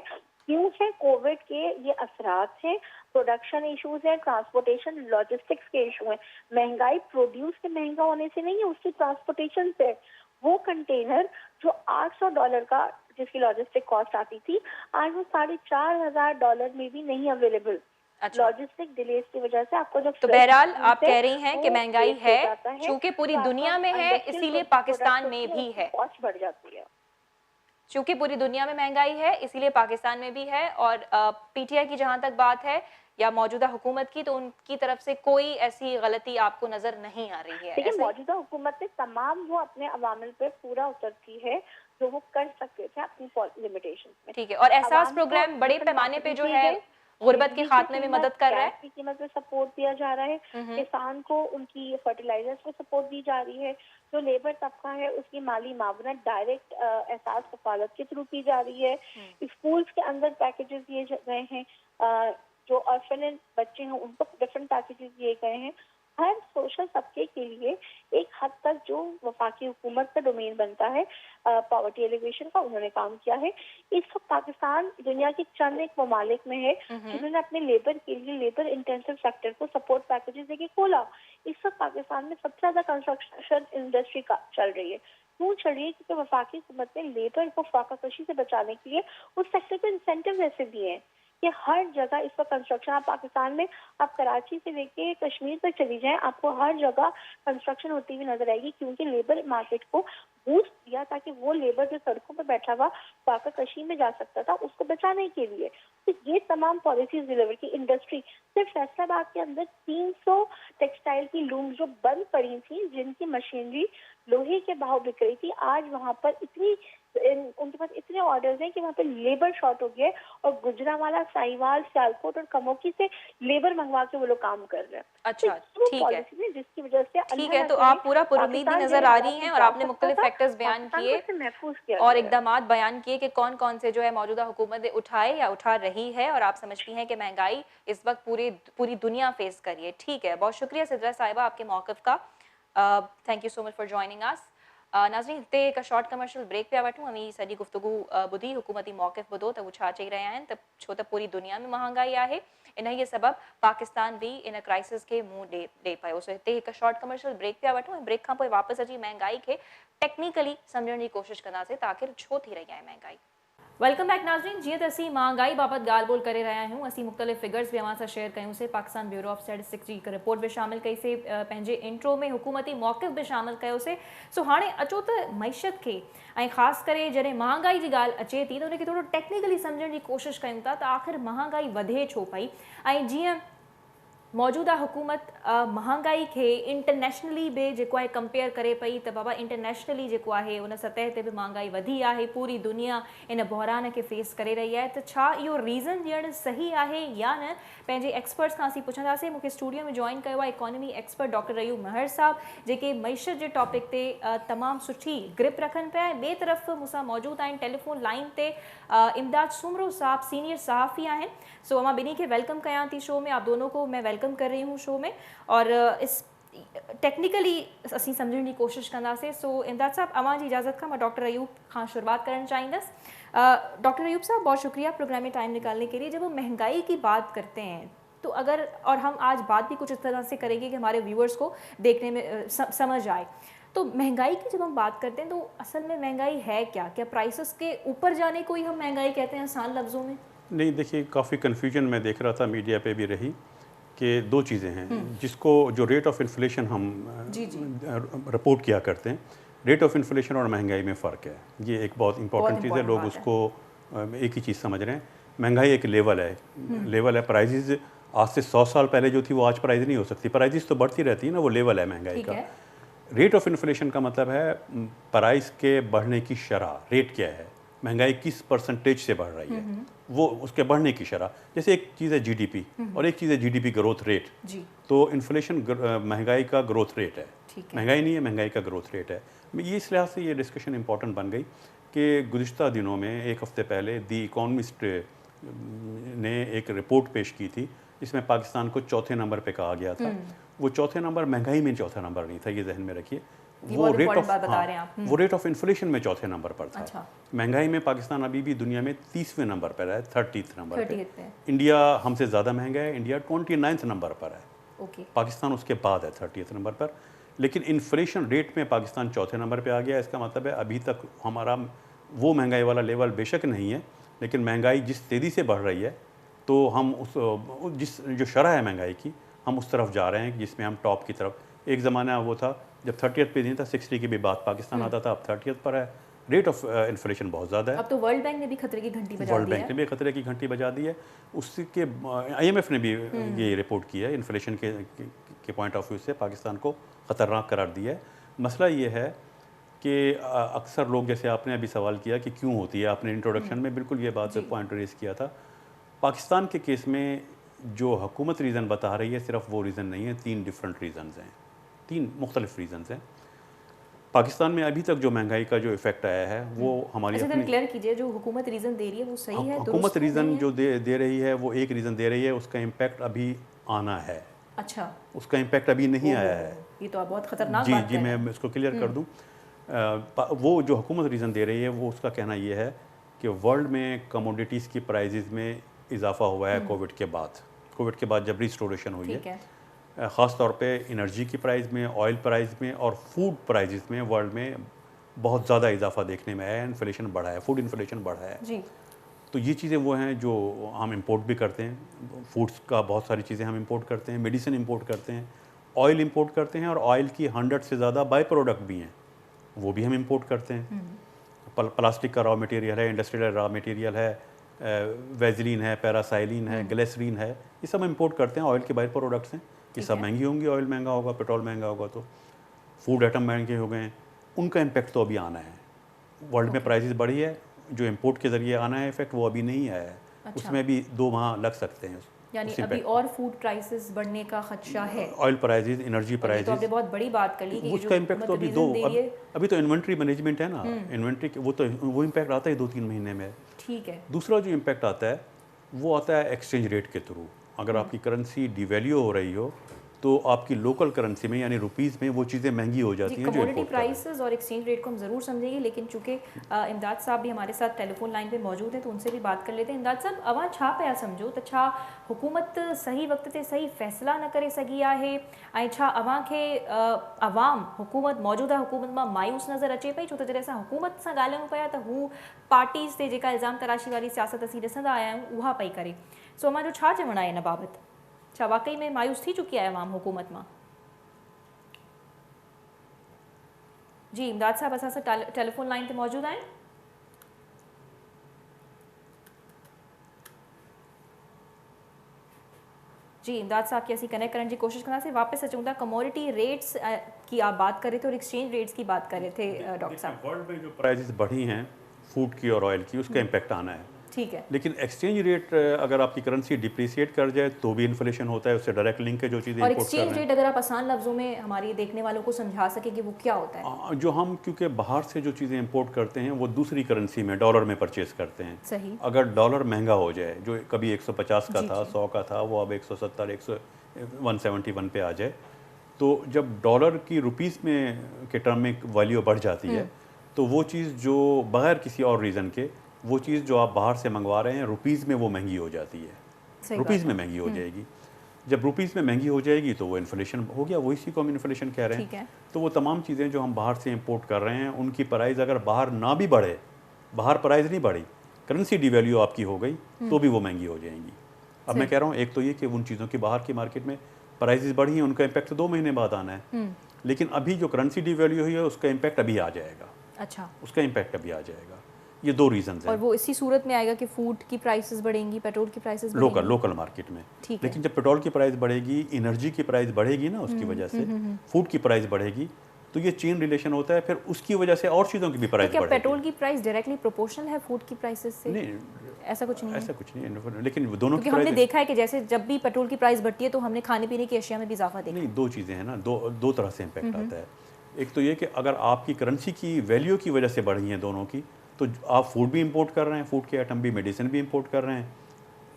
क्यों है? कोविड के ये असरात हैं, प्रोडक्शन इश्यूज है, ट्रांसपोर्टेशन लॉजिस्टिक्स के इशू हैं। महंगाई प्रोड्यूस के महंगा होने से नहीं है, उसकी ट्रांसपोर्टेशन से। वो कंटेनर जो $800 का जिसकी लॉजिस्टिक कॉस्ट आती थी, आज वो $4,500 में भी नहीं अवेलेबल। लॉजिस्टिक डिलेज की वजह से आपको जब, तो बहरहाल आप कह रही हैं कि महंगाई है, क्योंकि पूरी दुनिया में है इसीलिए पाकिस्तान में भी है। कॉस्ट बढ़ जाती है, चूंकि पूरी दुनिया में महंगाई है इसीलिए पाकिस्तान में भी है। और पीटीआई की जहां तक बात है या मौजूदा हुकूमत की, तो उनकी तरफ से कोई ऐसी गलती आपको नजर नहीं आ रही है? लेकिन मौजूदा हुकूमत ने तमाम वो अपने अवामिल पे पूरा उतरती है जो वो कर सकते थे अपनी लिमिटेशन में। ठीक है, और एहसास प्रोग्राम बड़े पैमाने पे जो है गुर्बत के खात्मे में मदद कर रहा है, की कीमत में सपोर्ट दिया जा रहा है, किसान को उनकी फर्टिलाइजर्स में सपोर्ट दी जा रही है, जो लेबर तबका है उसकी माली मावनत डायरेक्ट एहसास कफालत के थ्रू की जा रही है। स्कूल्स के अंदर पैकेजेस दिए गए हैं, जो ऑर्फन बच्चे हैं उनको डिफरेंट पैकेजेस दिए गए हैं। हर सोशल तबके के लिए एक हद तक जो वफाकी हुकूमत का डोमेन बनता है पॉवर्टी एलिवेशन का, उन्होंने काम किया है। इस वक्त पाकिस्तान दुनिया के चंद एक ममालिक में है जिन्होंने अपने लेबर के लिए लेबर इंटेंसिव सेक्टर को सपोर्ट पैकेजेस देके खोला। इस वक्त पाकिस्तान में सबसे ज्यादा कंस्ट्रक्शन इंडस्ट्री का चल रही है। क्यों चल रही है? क्योंकि वफाकी हुकूमत ने लेबर को फाका कशी से बचाने के लिए उस सेक्टर को इंसेंटिव वैसे दिए हैं कि हर जगह इस वक्त कंस्ट्रक्शन, आप पाकिस्तान में आप कराची से लेके कश्मीर तक चली जाएं, आपको हर जगह कंस्ट्रक्शन होती हुई नजर आएगी, क्योंकि लेबर मार्केट को बूस्ट दिया ताकि वो लेबर जो सड़कों पर बैठा हुआ फाका कशी में जा सकता था, उसको बचाने के लिए। तो ये तमाम पॉलिसीज डिलीवर की इंडस्ट्री, सिर्फ फैसलाबाद के अंदर 300 टेक्सटाइल की लूम्स जो बंद पड़ी थी, जिनकी मशीनरी लोहे के भाव बिक रही थी, आज वहां पर उनके पास इतने ऑर्डर्स हैं कि वहाँ पे लेबर शॉर्ट हो गया है और गुजरांवाला, साहिवाल, सियालकोट और कमोकी से लेबर मंगवा के वो लोग काम कर रहे हैं। अच्छा, तो ठीक है, पॉलिसी है जिसकी वजह से ठीक है। तो आप पूरा पुरुमीद भी नजर आ रही हैं और आपने मुख्तलिफ फैक्टर्स बयान किए महफूज किया और इकदामात बयान किए कि कौन कौन से जो है मौजूदा हुकूमत ने उठाए या उठा रही है, और आप समझती हैं कि महंगाई इस वक्त पूरी दुनिया फेस कर रही है। ठीक है, बहुत शुक्रिया सिद्रा साहिबा आपके मौक़िफ़ का। Thank you so much for joining us. नाज़रीन, हिते हिकु शॉर्ट कमर्शियल ब्रेक पिया वठूं, अमी सॼी गुफ़्तगू ॿुधी, हुकूमती मौक़िफ़ ॿुधो त हू छा चई रहिया आहिनि, त छो त पूरी दुनिया में महांगाई आहे, इन ई सबबु पाकिस्तान भी इन क्राइसिस खे मुंहुं ॾे पियो। सो हिते हिकु शॉर्ट कमर्शियल ब्रेक पिया वठूं ऐं ब्रेक खां पोइ वापसि अची महांगाई खे टेक्निकली सम्झण जी कोशिशि कंदासीं त आख़िर छो थी रही आहे महांगाई। वेलकम बैक नाज़रीन। जीअं त असीं महांगाई बाबति ॻाल्हि ॿोल करे रहिया आहियूं, असीं मुख़्तलिफ़ फिगर्स भी अवां सां शेयर कयूंसीं। पाकिस्तान ब्यूरो ऑफ स्टैटिस्टिक्स जी हिकु रिपोर्ट भी शामिल कईसीं, पंहिंजे इंट्रो में हुकूमती मौक़िफ़ भी शामिल कयोसीं। सो हाणे अचो त मईशत खे ऐं ख़ासि करे जॾहिं महांगाई जी ॻाल्हि अचे थी त उनखे थोरो टेक्निकली सम्झण जी कोशिशि कयूं था त आख़िर महांगाई वधे छो पई, ऐं जीअं मौजूदा हुकूमत महांगाई खे इंटरनेशनली भी जेको आहे कंपेयर करे पई त बाबा इंटरनेशनली जेको आहे उन सतह ते भी महांगाई वधी आहे, पूरी दुनिया इन बहरान खे फेस करे रही आहे। त छा इहो रीज़न ॾियणु सही आहे या न, पंहिंजे एक्सपर्ट्स खां असीं पुछंदासीं। मूंखे स्टूडियो में जॉइन कयो आहे इकोनॉमी एक्सपर्ट डॉक्टर अयूब महर साहब, जेके मईशत जे टॉपिक ते तमामु सुठी ग्रिप रखनि पिया। ऐं ॿिए तरफ़ मूंसां मौजूदु आहिनि टेलीफोन लाइन ते इमदाद सुमरो साहब, सीनियर सहाफ़ी आहिनि। सो मां ॿिन्ही खे वेलकम कयां थी शो में, आप दोनों को मैं वेलकम कर रही हूँ शो में, और इस टेक्निकली असीं सम्झण जी कोशिशि कंदासीं। सो इमदाद साहब, अवां जी इजाज़त खां मां डॉक्टर अयूब खां शुरुआत करणु चाहींदसि। डॉक्टर अयूब साहब, बहुत शुक्रिया प्रोग्राम में टाइम निकालने के लिए। जब हम महंगाई की बात करते हैं तो अगर, और हम आज बात भी कुछ इस तरह से करेंगे कि हमारे व्यूअर्स को देखने में समझ आए, तो महंगाई की जब हम बात करते हैं तो असल में महंगाई है क्या? क्या प्राइसेस के ऊपर जाने को ही हम महंगाई कहते हैं आसान लफ्ज़ों में? नहीं, देखिए, काफ़ी कन्फ्यूजन मैं देख रहा था, मीडिया पे भी रही, कि दो चीज़ें हैं जिसको, जो रेट ऑफ इन्फ्लेशन हम रिपोर्ट किया करते हैं, रेट ऑफ इन्फ्लेशन और महंगाई में फ़र्क है। ये एक बहुत इंपॉर्टेंट चीज़ है, लोग उसको एक ही चीज़ समझ रहे हैं। महंगाई एक लेवल है, प्राइजेज़ आज से 100 साल पहले जो थी वो आज प्राइस नहीं हो सकती, प्राइजेज़ तो बढ़ती रहती है ना, वो लेवल है महंगाई का। रेट ऑफ इन्फ्लेशन का मतलब है प्राइस के बढ़ने की शरह, रेट क्या है, महंगाई किस परसेंटेज से बढ़ रही है, वो उसके बढ़ने की शरह। जैसे एक चीज़ है जीडीपी और एक चीज़ है जीडीपी ग्रोथ रेट। तो इन्फ्लेशन महंगाई का ग्रोथ रेट है, महंगाई नहीं है, महंगाई का ग्रोथ रेट है। ये इस लिहाज से ये डिस्कशन इंपॉर्टेंट बन गई कि गुज़िश्ता दिनों में, एक हफ़्ते पहले, दी इकोनॉमिस्ट ने एक रिपोर्ट पेश की थी जिसमें पाकिस्तान को चौथे नंबर पे कहा गया था। वो चौथे नंबर महंगाई में चौथा नंबर नहीं था, ये जहन में रखिए। वो रेट ऑफ इन्फ्लेशन में चौथे नंबर पर था। अच्छा। महंगाई में पाकिस्तान अभी भी दुनिया में 30वें नंबर पर है, 30th नंबर पे। इंडिया हमसे ज़्यादा महंगा है, इंडिया 29th नंबर पर है। पाकिस्तान उसके बाद है 30th नंबर पर। लेकिन इन्फ्लेशन रेट में पाकिस्तान चौथे नंबर पर आ गया। इसका मतलब है अभी तक हमारा वो महंगाई वाला लेवल बेशक नहीं है, लेकिन महंगाई जिस तेज़ी से बढ़ रही है तो हम जो शरह है महंगाई की, हम उस तरफ जा रहे हैं जिसमें हम टॉप की तरफ। एक ज़माना वो था जब 30th पे नहीं था, 60 की भी बात पाकिस्तान आता था, अब 30th पर है। रेट ऑफ इन्फ्लेशन बहुत ज़्यादा है। अब तो वर्ल्ड बैंक ने भी खतरे की घंटी बजा दी है। वर्ल्ड बैंक ने भी खतरे की घंटी बजा दी है। उसके IMF ने भी ये रिपोर्ट की है, इन्फ्लेशन के पॉइंट ऑफ व्यू से पाकिस्तान को ख़तरनाक करार दिया है। मसला ये है कि अक्सर लोग, जैसे आपने अभी सवाल किया कि क्यों होती है, आपने इंट्रोडक्शन में बिल्कुल ये बात पॉइंट रेस किया था। पाकिस्तान के केस में जो हुकूमत रीज़न बता रही है, सिर्फ वो रीज़न नहीं है, 3 डिफरेंट रीज़न्स हैं, 3 मुख्तलिफ रीज़न्स हैं। पाकिस्तान में अभी तक जो महंगाई का जो इफेक्ट आया है वो हमारी अपनी, क्लियर कीजिए, जो हुकूमत रीज़न दे रही है वो सही है? हुकूमत रीज़न जो दे रही है वो एक रीज़न दे रही है, उसका इम्पैक्ट अभी आना है। अच्छा, उसका इम्पैक्ट अभी नहीं आया है। ये तो बहुत खतरनाक बात है। मैं इसको क्लियर कर दूं। वो जो हुकूमत रीज़न दे रही है वो उसका कहना ये है कि वर्ल्ड में कमोडिटीज़ की प्राइजेज़ में इजाफा हुआ है कोविड के बाद जब रिस्टोरेशन हुई है। ख़ास तौर पे एनर्जी की प्राइस में, ऑयल प्राइस में और फूड प्राइजेस में वर्ल्ड में बहुत ज़्यादा इजाफा देखने में आया है, इन्फ्लेशन बढ़ा है, फूड इन्फ्लेशन बढ़ा है। जी तो ये चीज़ें वो हैं जो हम इंपोर्ट भी करते हैं, फूड्स का बहुत सारी चीज़ें हम इंपोर्ट करते हैं, मेडिसिन इंपोर्ट करते हैं, ऑयल इंपोर्ट करते हैं, और ऑयल की 100 से ज़्यादा बाई प्रोडक्ट भी हैं, वो भी हम इंपोर्ट करते हैं। प्लास्टिक का रॉ मटेरियल है, इंडस्ट्रियल रॉ मटेरियल है, वेजलिन है, पैरासाइलिन है, ग्लिसरीन है, ये सब इंपोर्ट करते हैं, ऑयल के बाई प्रोडक्ट्स हैं। ये सब महंगी होंगी, ऑयल महंगा होगा, पेट्रोल महंगा होगा, तो फूड आइटम महंगे हो गए हैं, उनका इम्पेक्ट तो अभी आना है। वर्ल्ड में प्राइसेस बढ़ी है, जो इंपोर्ट के ज़रिए आना है इफेक्ट वो अभी नहीं आया है। अच्छा। उसमें भी 2 माह लग सकते हैं। यानी उस अभी impact और फूड प्राइसेस बढ़ने का खदशा है। ऑयल प्राइसेस, एनर्जी तो आपने प्राइसेस, बहुत बड़ी बात कर ली कि ये उसका जो इम्पैक्ट तो हुकूमत अभी रीजन दे रही है। अभी तो इन्वेंट्री मैनेजमेंट है ना, इन्वेंट्री वो इम्पैक्ट आता है 2-3 महीने में। ठीक है। दूसरा जो इम्पैक्ट आता है वो आता है एक्सचेंज रेट के थ्रू। अगर आपकी करेंसी डिवैल्यू हो रही हो तो आपकी लोकल करेंसी में यानी रुपीज़ में वो चीज़ें महंगी हो जाती हैं जो कमोडिटी import कर रहे हैं। प्राइसेस और एक्सचेंज रेट को हम ज़रूर समझेंगे, लेकिन चूंकि इमदाद साहब भी हमारे साथ टेलीफोन लाइन पे मौजूद हैं तो उनसे भी बात कर लेते हैं। इमदाद साहब, अवां छा पिया समझो त छा हुकूमत सही वक्त ते सही फैसला न करे सघी आहे, ऐं छा अवां खे अवाम हुकूमत मौजूदा हुकूमत मां मायूस नज़र अचे पई? छो त जॾहिं असां हुकूमत सां ॻाल्हायूं पिया त हू पार्टीज़ ते जेका इल्ज़ाम तराशी वारी सियासत असीं ॾिसंदा आया आहियूं उहा पई करे। सो अवां जो छा चवणु आहे इन बाबति? छा वाकई में मायूस थी चुकी आहे अवाम हुकूमत मां? जी इमदाद साहब असां सां टेलीफोन लाइन ते मौजूद आहिनि। जी इमदाद साहब की असीं कनेक्ट करने की कोशिश करना से वापस अचूं था। कमोडिटी रेट्स की आप बात कर रहे थे और एक्सचेंज रेट्स की बात कर रहे थे डॉक्टर साहब। वर्ल्ड में जो प्राइसेस बढ़ी हैं फूड की और ऑयल की, उसका इम्पैक्ट आना है। ठीक है। लेकिन एक्सचेंज रेट अगर आपकी करेंसी डिप्रिसिएट कर जाए तो भी इन्फ्लेशन होता है, उससे डायरेक्ट लिंक है जो चीज़ें और इंपोर्ट कर एक्सचेंज रहे हैं। रेट अगर आप आसान लफ्जों में हमारे देखने वालों को समझा सके कि वो क्या होता है? जो हम क्योंकि बाहर से जो चीज़ें इंपोर्ट करते हैं वो दूसरी करेंसी में डॉलर में परचेज करते हैं। सही। अगर डॉलर महंगा हो जाए, जो कभी 150 का जी, था, जी। 100 का था, वो अब 170, 171 पे आ जाए, तो जब डॉलर की रुपीस में के टर्म में वैल्यू बढ़ जाती है तो वो चीज़ जो बगैर किसी और रीज़न के वो चीज़ जो आप बाहर से मंगवा रहे हैं रुपीस में वो महंगी हो जाती है, सही रुपीस बात में है। महंगी हो जाएगी। जब रुपीस में महंगी हो जाएगी तो वो इन्फ्लेशन हो गया, वही इसी को हम इन्फ्लेशन कह रहे ठीक है। हैं। तो वो तमाम चीज़ें जो हम बाहर से इंपोर्ट कर रहे हैं उनकी प्राइस अगर बाहर ना भी बढ़े, बाहर प्राइस नहीं बढ़ी, करेंसी डिवैल्यू आपकी हो गई तो भी वो महंगी हो जाएंगी। अब मैं कह रहा हूँ एक तो ये कि उन चीज़ों की बाहर की मार्केट में प्राइसेस बढ़ी हैं, उनका इम्पैक्ट तो 2 महीने बाद आना है, लेकिन अभी जो करेंसी डिवैल्यू हुई है उसका इम्पैक्ट अभी आ जाएगा। अच्छा। उसका इम्पैक्ट अभी आ जाएगा। ये 2 रीजंस और हैं। वो इसी सूरत में आएगा कि फूड की प्राइसेस बढ़ेंगी, पेट्रोल की प्राइसेस बढ़ेंगी। लोकल मार्केट में। ठीक है। लेकिन जब पेट्रोल की प्राइस बढ़ेगी, एनर्जी की प्राइस बढ़ेगी ना, उसकी वजह से फूड की प्राइस बढ़ेगी, तो ये चेन रिलेशन होता है, फिर उसकी वजह से और चीज़ों की भी तो प्राइस क्या बढ़ेगी। पेट्रोल की प्राइस डायरेक्टली प्रोपोर्शनल है फूड की प्राइसेस से? नहीं, ऐसा कुछ नहीं है। ऐसा कुछ नहीं है, लेकिन दोनों क्योंकि की हमने प्राइस देखा है कि जैसे जब भी पेट्रोल की प्राइस बढ़ती है तो हमने खाने पीने की अशिया में भी इजाफा देखा है। नहीं, 2 चीज़ें हैं ना, दो तरह से इम्पैक्ट आता है। एक तो ये कि अगर आपकी करेंसी की वैल्यू की वजह से बढ़ी हैं दोनों की, तो आप फूड भी इंपोर्ट कर रहे हैं, फूड के आइटम भी, मेडिसिन भी इंपोर्ट कर रहे हैं,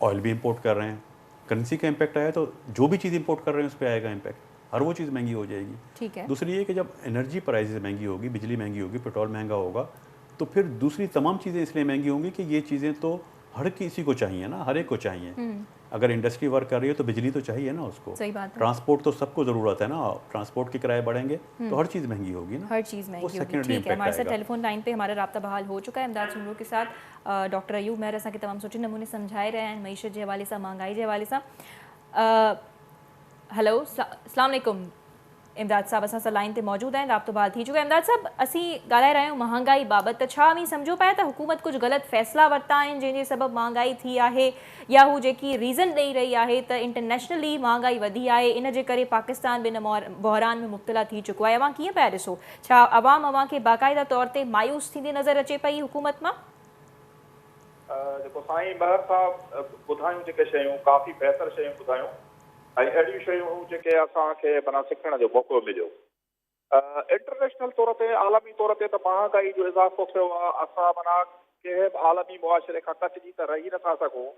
ऑयल भी इंपोर्ट कर रहे हैं, करेंसी का इम्पैक्ट आया तो जो भी चीज़ इंपोर्ट कर रहे हैं उस पर आएगा इम्पैक्ट, हर वो चीज़ महंगी हो जाएगी। ठीक है। दूसरी ये कि जब एनर्जी प्राइसेस महंगी होगी, बिजली महंगी होगी, पेट्रोल महंगा होगा, तो फिर दूसरी तमाम चीज़ें इसलिए महंगी होंगी कि ये चीज़ें तो हर किसी को चाहिए ना, हर एक को चाहिए। अगर इंडस्ट्री वर्क कर रही है तो बिजली तो चाहिए ना उसको। सही बात है। ट्रांसपोर्ट तो सबको ज़रूरत है ना, ट्रांसपोर्ट के किराए बढ़ेंगे तो हर चीज़ महंगी होगी ना, हर चीज़ वो महंगी होगी। secondary ठीक है, impact हमारे साथ आएगा। टेलीफोन लाइन पे हमारा राब्ता बहाल हो चुका है इमदाद सुमरू के साथ। डॉक्टर अयूब मेहर असांखे तमामु सुठे नमूने सम्झाए रहिया आहिनि मईशत जे हवाले सां, महांगाई जे हवाले सां। हेलो, अस्सलाम वालेकुम। इमदाद साहब असां सां लाइन ते मौजूद आहिनि, राब्तो बहाल थी चुको आहे। इमदाद साहब, असीं ॻाल्हाए रहिया आहियूं महांगाई बाबति, त छा अमीं सम्झो पिया त हुकूमत कुझु ग़लति फ़ैसिला वरिता आहिनि जंहिंजे सबबु महांगाई थी आहे, या हू जेकी रीज़न ॾेई रही आहे त इंटरनेशनली महांगाई वधी आहे, इन जे करे पाकिस्तान बिन बहरान में मुब्तला थी चुको आहे? अवां कीअं पिया ॾिसो? छा अवाम अवां खे बाक़ाइदा तौर ते मायूस थींदी नज़र अचे पई हुकूमत मां? जेको साईं बहर साहब ॿुधायूं जेके शयूं काफ़ी बहितर शयूं ॿुधायूं ऐं अहिड़ियूं शयूं जेके असांखे माना सिखण जो मौक़ो मिलियो। इंटरनेशनल तौर ते, आलमी तौर ते त महांगाई जो इज़ाफ़ो थियो आहे। असां माना कंहिं बि आलमी मुआशिरे खां कटिजी त रही नथा सघूं।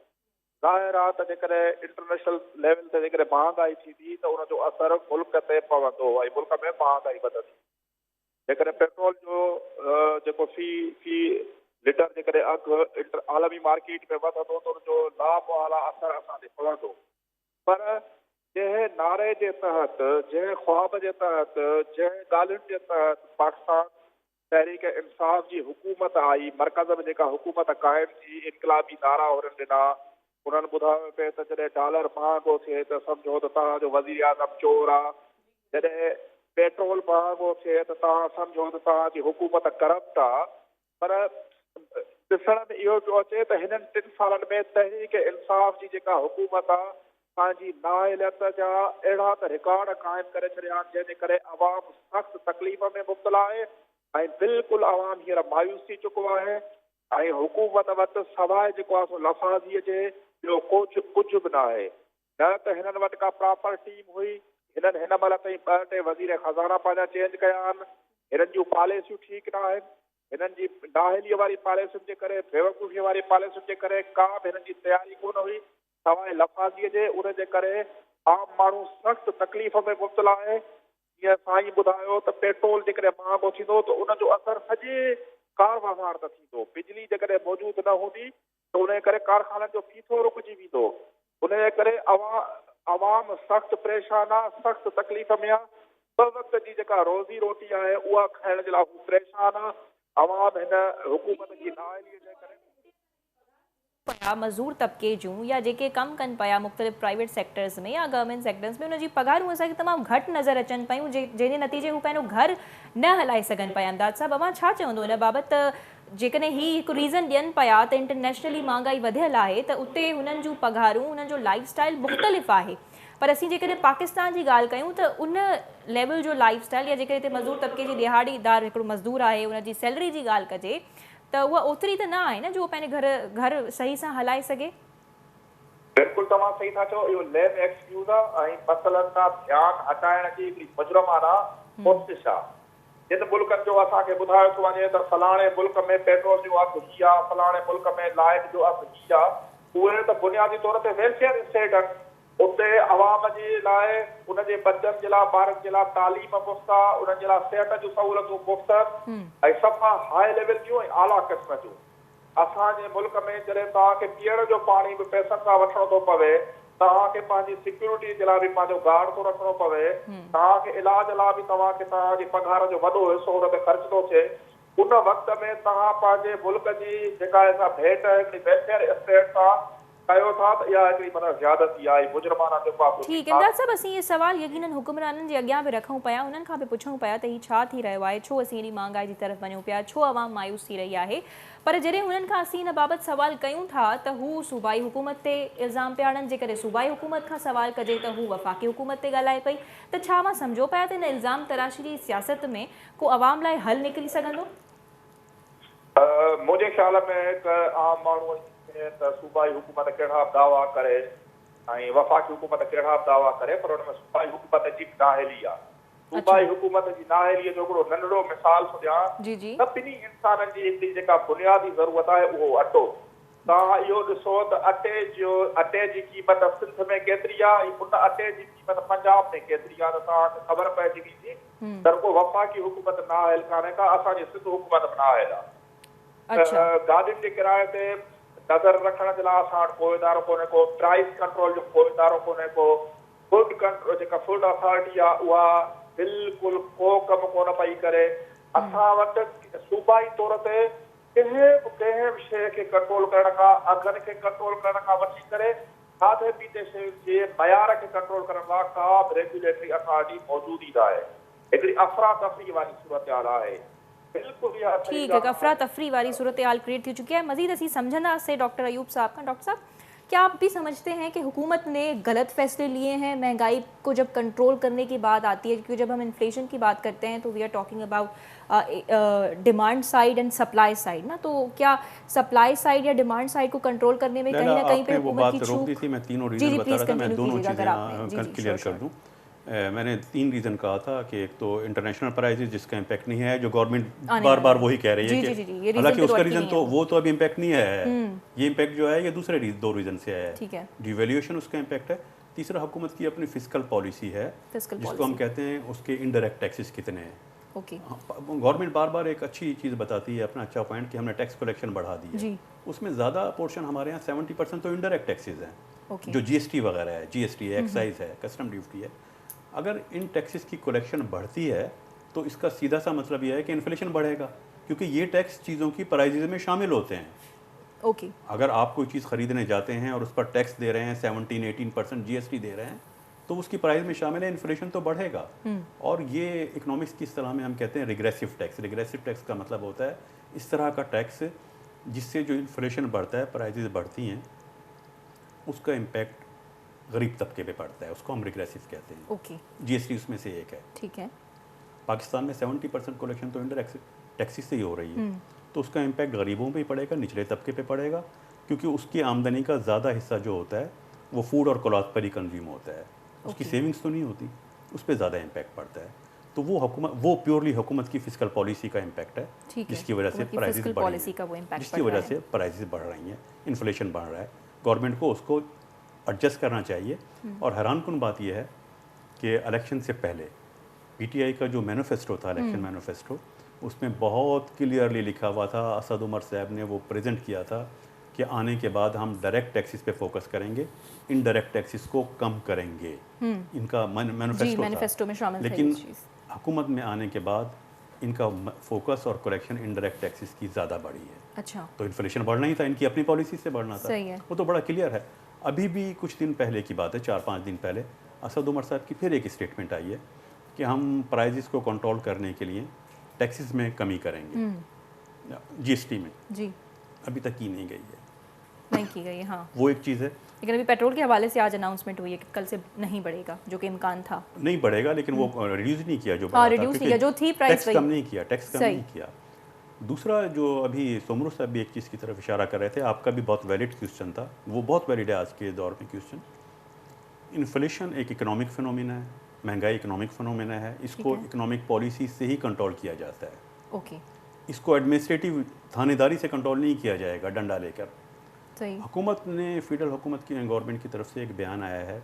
ज़ाहिर आहे त जेकॾहिं इंटरनेशनल लेवल ते जेकॾहिं महांगाई थींदी त उनजो असरु मुल्क ते पवंदो ऐं मुल्क में महांगाई वधंदी। जेकॾहिं पेट्रोल जो जेको फी लीटर जेकॾहिं अघु आलमी मार्केट में वधंदो त उनजो लामुआला असरु असां ते पवंदो। पर जंहिं नारे जे तहत, जंहिं ख्वाब जे तहत, जंहिं ॻाल्हियुनि जे तहत पाकिस्तान तहरीक इंसाफ़ जी हुकूमत आई, मरकज़ में जेका हुकूमत क़ाइम थी, इनकलाबी नारा हुननि ॾिना। उन्हनि ॿुधायो पिए त जॾहिं डॉलर महांगो थिए त सम्झो त तव्हांजो वज़ीर आज़म चोर आहे, जॾहिं पेट्रोल महांगो थिए त तव्हां सम्झो त तव्हांजी हुकूमत करप्ट आहे। पर ॾिसण में इहो पियो अचे त हिननि 3 सालनि में तहरीक इंसाफ़ जी जेका हुकूमत आहे, पंहिंजी नाअहलियत जा अहिड़ा त रिकॉर्ड क़ाइमु करे छॾिया आहिनि, जंहिंजे करे अवाम सख़्तु तकलीफ़ में मुब्तला आहे ऐं बिल्कुलु अवाम हींअर मायूस थी चुको आहे। ऐं हुकूमत वटि सवाइ जेको आहे सो लफ़ाज़ीअ जे ॿियो कुझु बि न आहे। न त हिननि वटि का प्रॉपर टीम हुई, हिननि हिन महिल ताईं 2-3 वज़ीर ख़ज़ाना पंहिंजा चेंज कया आहिनि। हिननि जूं पॉलिसियूं ठीकु न आहिनि। हिननि जी नाअहलीअ वारी पॉलिसियुनि जे करे, बेवकूफ़ीअ वारी पॉलिसियुनि जे करे का बि हिननि जी तयारी कोन हुई सवाइ लफ़ाज़ीअ जे। उन जे करे आम माण्हू सख़्तु तकलीफ़ में मुब्तला आहे। जीअं साईं ॿुधायो त पेट्रोल जेकॾहिं महांगो थींदो त उनजो असरु सॼे कार बाज़ार ते थींदो। बिजली जेकॾहिं मौजूदु न हूंदी त उन करे कारखाननि जो फीथो रुकिजी वेंदो। उन जे करे अवाम सख़्तु परेशान आहे, सख़्तु तकलीफ़ में आहे। 2 वक़्त जी जेका रोज़ी रोटी आहे उहा खाइण जे लाइ हू परेशान आहे। अवाम हिन हुकूमत जी नाअहलीअ जे करे पया मज़दूर तबके जूं या जेके कम कनि पिया मुख़्तलिफ़ प्राइवेट सेक्टर्स में या गवर्नमेंट सेक्टर्स में, उनजी पगारूं असांखे तमामु घटि नज़र अचनि पियूं, जंहिंजे नतीजे हू पंहिंजो घर न हलाए सघनि पिया। अमदाद साहब, अवां छा चवंदो इन बाबति? जेकॾहिं ही हिकु रीज़न ॾियनि पिया त इंटरनेशनली महांगाई वधियल आहे, त उते हुननि जूं पगारूं, हुननि जो लाइफ स्टाइल मुख़्तलिफ़ आहे। पर असीं जेकॾहिं पाकिस्तान जी ॻाल्हि कयूं त उन लेवल जो लाइफ स्टाइल या जेकॾहिं हिते मज़दूर तबके जी दिहाड़ीदार हिकिड़ो मज़दूर आहे, उनजी सैलरी जी ॻाल्हि कजे त उहा ओतिरी त न आहे न जो पंहिंजे घर सही सां हलाए सघे। बिल्कुलु तव्हां सही था चओ। इहो लेम एक्सक्यूज़ आहे ऐं मसइलनि खां ध्यानु हटाइण जी हिकिड़ी मुजरमाना कोशिश आहे। जिन मुल्कनि जो असांखे ॿुधायो थो वञे त फलाणे मुल्क में पेट्रोल जो अघु हीअ आहे, फलाणे मुल्क में लाइट जो अघु हीअ आहे, उहे त बुनियादी तौर ते वेलफेयर स्टेट आहिनि। उते अवाम जे लाइ, उनजे बचनि जे लाइ, ॿारनि जे लाइ तालीम मुफ़्त आहे, उन्हनि जे लाइ सिहत जूं सहूलियतूं मुफ़्त ऐं सफ़ा हाई लेवल जूं ऐं आला क़िस्म जूं। असांजे मुल्क में जॾहिं तव्हांखे पीअण जो पाणी बि पैसनि सां वठिणो थो पवे, तव्हांखे पंहिंजी सिक्योरिटी जे लाइ बि पंहिंजो गार्ड थो रखिणो पवे, तव्हांखे इलाज लाइ बि तव्हांखे तव्हांजी पघार जो वॾो हिसो हुन में ख़र्च थो थिए। उन वक़्त में तव्हां पंहिंजे मुल्क जी जेका असां भेट हिकिड़ी वेलफेयर स्टेट सां कयो था त इहा हिकिड़ी माना ज़्यादती आहे, मुजरमाना जेको आहे। ठीकु, इमदाद साहब, असीं इहे सवाल यकीनन हुक्मराननि जे अॻियां बि रखूं पिया, उन्हनि खां बि पुछूं पिया त हीउ छा थी रहियो आहे, छो असीं एॾी महांगाई जी तरफ़ वञूं पिया, छो अवाम मायूस थी रही आहे। पर जॾहिं हुननि खां असीं इन बाबति सवाल कयूं था त हू सूबाई हुकूमत ते इल्ज़ाम पिया आणनि। जेकॾहिं सूबाई हुकूमत खां सवाल कजे त हू वफ़ाक़ी हुकूमत ते ॻाल्हाए पई। त छा मां सम्झो पिया त इन इल्ज़ाम तराशी जी सियासत में को अवाम लाइ हल निकिरी सघंदो? मुंहिंजे ख़्याल में हिकु आम माण्हू त सूबाई हुकूमत कहिड़ा दावा करे ऐं वफ़ाक़ी हुकूमत कहिड़ा दावा करे, पर हुन में सूबाई हुकूमत जी नाअहली आहे। सूबाई हुकूमत जी नाअहलीअ जो हिकिड़ो नंढड़ो मिसाल थो ॾियां त ॿिन्ही इंसाननि जी हिकिड़ी जेका बुनियादी ज़रूरत आहे उहो अटो। तव्हां इहो ॾिसो त अटे जी क़ीमत सिंध में केतिरी आहे ऐं उन अटे जी क़ीमत पंजाब में केतिरी आहे, त तव्हांखे ख़बर पइजी वेंदी त रुॻो वफ़ाक़ी हुकूमत नाअहल कान्हे का, असांजी सिंध हुकूमत नाअहल आहे। गाॾियुनि जे किराए ते नज़र रखण जे लाइ असां वटि को इदारो कोन्हे को, प्राइस कंट्रोल जो को इदारो कोन्हे को, फूड कंट्रोल जेका फूड अथॉरिटी आहे उहा बिल्कुलु को कमु कोन पई करे। असां वटि सूबाई तौर ते कंहिं बि शइ खे कंट्रोल करण खां, अघनि खे कंट्रोल करण खां वठी करे खाधे पीते शयुनि जे मयार खे कंट्रोल करण लाइ का बि रेगुलेटरी अथॉरिटी मौजूदु ई न आहे। हिकिड़ी अफ़रा तफ़री वारी सूरत हाल आहे। ठीक है, अफरा तफरी वाली सूरत हाल क्रिएट थी चुकी है। मजीद असी समझना से डॉक्टर अयूब साहब का। डॉक्टर साहब, क्या आप भी समझते हैं कि हुकूमत ने गलत फैसले लिए हैं? महंगाई को जब कंट्रोल करने की बात आती है, क्योंकि जब हम इन्फ्लेशन की बात करते हैं तो we are talking about demand side and supply side ना, तो क्या सप्लाई साइड या डिमांड साइड को कंट्रोल करने में कहीं ना कहीं पे हुकूमत की चूक? मैं तीनों रीजन बता रहा था, मैं दोनों चीज़ें क्लियर कर दूं। मैंने 3 रीज़न कहा था कि एक तो इंटरनेशनल प्राइसेस जिसका इम्पैक्ट नहीं है, जो गवर्नमेंट बार बार वही कह रही है कि हालांकि उसका रीज़न तो वो तो अभी इम्पैक्ट नहीं है, ये इम्पैक्ट जो है ये दूसरे 2 रीज़न से है। डिवैल्यूएशन उसका इम्पैक्ट है। तीसरा हुकूमत की अपनी फिस्कल पॉलिसी है, जिसको हम कहते हैं उसके इनडायरेक्ट टैक्सेस कितने हैं। गवर्नमेंट बार बार एक अच्छी चीज़ बताती है, अपना अच्छा पॉइंट, कि हमने टैक्स कलेक्शन बढ़ा दी है। उसमें ज़्यादा पोर्शन हमारे यहाँ 70% तो इनडायरेक्ट टैक्सेस हैं, जो GST वगैरह है, GST है, एक्साइज है, कस्टम ड्यूटी है। अगर इन टैक्सेस की कलेक्शन बढ़ती है तो तो इसका सीधा सा मतलब यह है कि इन्फ्लेशन बढ़ेगा, क्योंकि ये टैक्स चीज़ों की प्राइजेज में शामिल होते हैं। ओके। अगर आप कोई चीज़ खरीदने जाते हैं और उस पर टैक्स दे रहे हैं 17-18% GST दे रहे हैं, तो उसकी प्राइस में शामिल है, इन्फ्लेशन तो बढ़ेगा। और ये इकोनॉमिक्स की इस्तेलाह में हम कहते हैं रिग्रेसिव टैक्स। रिग्रेसिव टैक्स का मतलब होता है इस तरह का टैक्स जिससे जो इन्फ्लेशन बढ़ता है, प्राइजेज बढ़ती हैं, उसका इम्पैक्ट गरीब तबके पे पड़ता है, उसको हम रिग्रेसिव कहते हैं। ओके। GST उसमें से एक है। ठीक है। पाकिस्तान में 70% कलेक्शन तो इंडायरेक्ट टैक्सेस से ही हो रही है, तो उसका इम्पैक्ट गरीबों पे ही पड़ेगा, निचले तबके पे पड़ेगा, क्योंकि उसकी आमदनी का ज़्यादा हिस्सा जो होता है वो फूड और क्लॉथ पर ही कंज्यूम होता है, उसकी सेविंग्स तो नहीं होती, उस पर ज़्यादा इम्पैक्ट पड़ता है। तो वो प्योरली हुकूमत की फिस्कल पॉलिसी का इम्पैक्ट है, जिसकी वजह से प्राइसेस बढ़ रही हैं, जिसकी वजह से प्राइसेस बढ़ रही हैं, इन्फ्लेशन बढ़ रहा है। गवर्नमेंट को उसको एडजस्ट करना चाहिए। और हैरानकुन बात यह है कि इलेक्शन से पहले PTI का जो मैनिफेस्टो था, इलेक्शन मैनिफेस्टो, उसमें बहुत क्लियरली लिखा हुआ था, असद उमर साहब ने वो प्रेजेंट किया था कि आने के बाद हम डायरेक्ट टैक्सेस पे फोकस करेंगे, इनडायरेक्ट टैक्सेस को कम करेंगे। इनका मैनिफेस्टो में शामिल था लेकिन ये चीज़। हुकूमत में आने के बाद इनका फोकस और कलेक्शन इनडायरेक्ट टैक्सेस की ज़्यादा बढ़ी है। अच्छा। तो इन्फ्लेशन बढ़ना ही था, इनकी अपनी पॉलिसी से बढ़ना था। सही है। वो तो बड़ा क्लियर है। अभी भी कुछ दिन पहले की बात है, 4-5 दिन पहले असद उमर साहब की फिर एक स्टेटमेंट आई है कि हम प्राइजेस को कंट्रोल करने के लिए टैक्सेस में कमी करेंगे, GST में। जी। अभी तक की नहीं गई है, नहीं की गई, हाँ। वो एक चीज़ है। लेकिन अभी पेट्रोल के हवाले से आज अनाउंसमेंट हुई है कि कल से नहीं बढ़ेगा, जो कि इम्कान था। नहीं बढ़ेगा, लेकिन वो रिड्यूस नहीं किया जो हाँ, बढ़ा था, रिड्यूस नहीं क्योंकि किया, जो थी प्राइस टैक्स कम नहीं किया, टैक्स कम सही। नहीं किया। दूसरा जो अभी सोमरू साहब भी एक चीज़ की तरफ इशारा कर रहे थे, आपका भी बहुत वैलिड क्वेश्चन था, वो बहुत वैलिड है आज के दौर में क्वेश्चन। इन्फ्लेशन एक इकोनॉमिक फिनोमिना है, महंगाई इकोनॉमिक फिनोमिना है, इसको इकोनॉमिक पॉलिसी से ही कंट्रोल किया जाता है। ओके। इसको एडमिनिस्ट्रेटिव थानेदारी से कंट्रोल नहीं किया जाएगा डंडा लेकर। सही। हुकूमत ने, फेडरल हुकूमत की गवर्नमेंट की तरफ से एक बयान आया है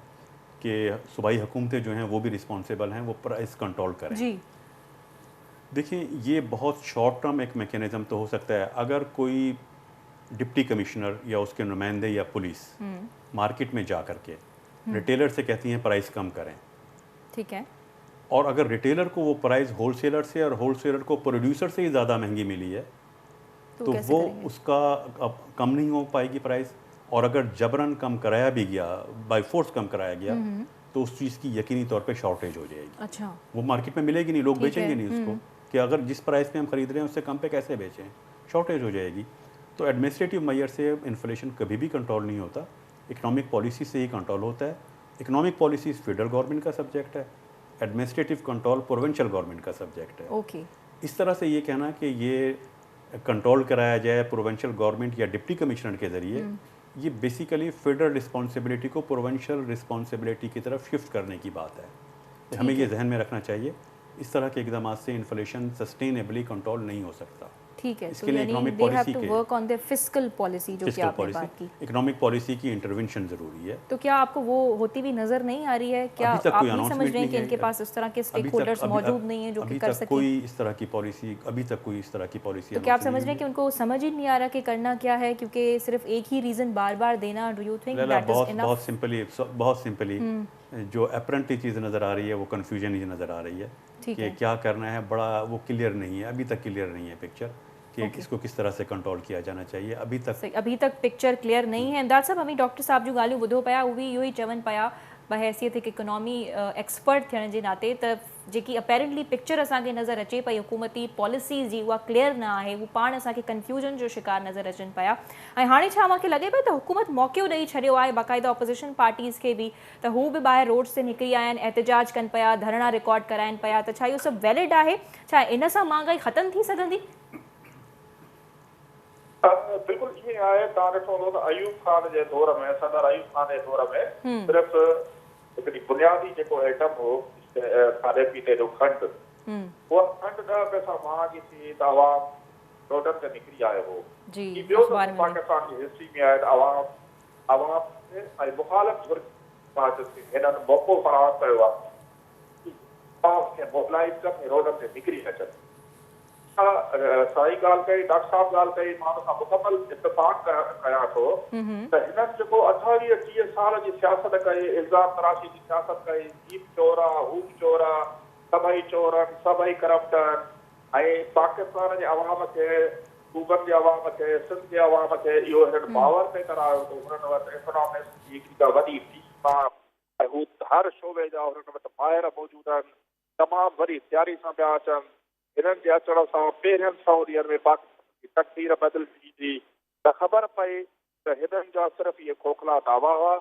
कि सूबाई हुकूमतें जो हैं वो भी रिस्पॉन्सिबल हैं, वो प्राइस कंट्रोल करें। जी। देखिए, ये बहुत शॉर्ट टर्म एक मैकेनिज़्म तो हो सकता है। अगर कोई डिप्टी कमिश्नर या उसके नुमाइंदे या पुलिस मार्केट में जा कर के रिटेलर से कहती हैं प्राइस कम करें, ठीक है, और अगर रिटेलर को वो प्राइस होलसेलर से और होलसेलर को प्रोड्यूसर से ही ज़्यादा महंगी मिली है, तो वो उसका अब कम नहीं हो पाएगी प्राइस। और अगर जबरन कम कराया भी गया, बाय फोर्स कम कराया गया, तो उस चीज़ की यकीनी तौर पे शॉर्टेज हो जाएगी। अच्छा। वो मार्केट में मिलेगी नहीं, लोग बेचेंगे नहीं उसको, कि अगर जिस प्राइस पे हम खरीद रहे हैं उससे कम पे कैसे बेचें, शॉर्टेज हो जाएगी। तो एडमिनिस्ट्रेटिव मेजर से इन्फ्लेशन कभी भी कंट्रोल नहीं होता, इकोनॉमिक पॉलिसी से ही कंट्रोल होता है। इकोनॉमिक पॉलिसी फेडरल गवर्नमेंट का सब्जेक्ट है, एडमिनिस्ट्रेटिव कंट्रोल प्रोविंशियल गवर्नमेंट का सब्जेक्ट है। ओके। इस तरह से ये कहना कि ये कंट्रोल कराया जाए प्रोविंशियल गवर्नमेंट या डिप्टी कमिश्नर के ज़रिए, ये बेसिकली फेडरल रिस्पॉन्सिबिलिटी को प्रोविंशियल रिस्पॉन्सिबिलिटी की तरफ शिफ्ट करने की बात है। हमें ये जहन में रखना चाहिए, इस तरह के इक़दाम से इन्फ्लेशन सस्टेनेबली कंट्रोल नहीं हो सकता। ठीक है, इसके लिए इकोनॉमिक पॉलिसी के work on the fiscal policy जो कि आपने बात की, इकोनॉमिक पॉलिसी की इंटरवेंशन ज़रूरी है। तो क्या आपको वो होती हुई नज़र नहीं आ रही है? क्या आप नहीं समझ रहे हैं कि इनके पास इस तरह के स्टेक होल्डर्स मौजूद नहीं हैं जो कि कर सकें? कोई इस तरह की पॉलिसी, अभी तक कोई इस तरह की पॉलिसी, तो क्या आप समझ रहे हैं कि उनको समझ ही नहीं आ रहा कि करना क्या है, क्योंकि सिर्फ एक ही रीज़न बार बार देना? Do you think that is enough? बहुत सिंपली जो अपरेंटली चीज़ नज़र आ रही है वो कन्फ्यूजन ही नज़र आ रही है कि क्या करना है, बड़ा वो क्लियर नहीं है, अभी तक क्लियर नहीं है पिक्चर कि इसको किस तरह से कंट्रोल किया जाना चाहिए। अभी तक पिक्चर क्लियर नहीं है। इमदाद साहब, हमें डॉक्टर साहब जो ॻाल्हियूं ॿुधो पिया उहे इहो ई चवनि पिया बहैसियत हिकु इकोनॉमी एक्सपर्ट थियण जे नाते, त जेकी अपेरेंटली पिक्चर असांखे नज़र अचे पई हुकूमती पॉलिसीज़ जी, उहा क्लियर न आहे, उहो पाण असांखे कन्फ्यूजन जो शिकार नज़र अचनि पिया। ऐं हाणे छा मूंखे लॻे पियो त हुकूमत मौक़ो ॾेई छॾियो आहे बाक़ाइदा ऑपोज़िशन पार्टीज़ खे बि, त हू बि ॿाहिरि रोड्स ते निकिरी आया आहिनि, एहतिजाज कनि पिया, धरना रिकॉर्ड कराइनि पिया, त छा इहो सभु वैलिड आहे? छा इन सां महांगाई ख़तमु थी सघंदी? बिल्कुल ये आहे, तव्हां ॾिठो हूंदो त अयूब खान जे दौर में, सदर अयूब खान जे दौर में सिर्फ़ु हिकिड़ी बुनियादी जेको आइटम हो खाधे पीते जो खंडु, उहा खंडु 10 पैसा महांगी थी त अवाम रोडनि ते निकिरी आयो हो। ॿियो त पाकिस्तान जी हिस्ट्री में आहे त अवाम ऐं मुखालिफ़ हिननि मौक़ो फ़राहम कयो आहे खे मोबिलाइज़ कनि, रोडनि ते निकिरी अचनि। साईं ॻाल्हि कई, डॉक्टर साहब ॻाल्हि कई, मां हुन सां मुकमल इत्तेफ़ाक़ कयां थो त हिननि जेको 28-30 साल जी सियासत कई, इल्ज़ाम तराशी जी सियासत कई, हीप चोर आहे, हूप चोर आहे, सभई चोर आहिनि, सभई करप्ट आहिनि ऐं पाकिस्तान जे अवाम खे, सूबनि जे अवाम खे, सिंध जे अवाम खे इहो हिननि पावर ते करायो अथऊं। हुननि वटि इकोनॉमिक्स जी हिकिड़ी वॾी टीम आहे ऐं हू हर शोबे जा हुननि वटि माहिर मौजूदु आहिनि, तमामु वॾी तयारी सां पिया अचनि। हिननि जे अचण सां पहिरियनि 100 ॾींहंनि में पाकिस्तान जी तक़दीर बदिलजी थी त ख़बर पई त हिननि जा सिर्फ़ु इहे खोखला दावा हुआ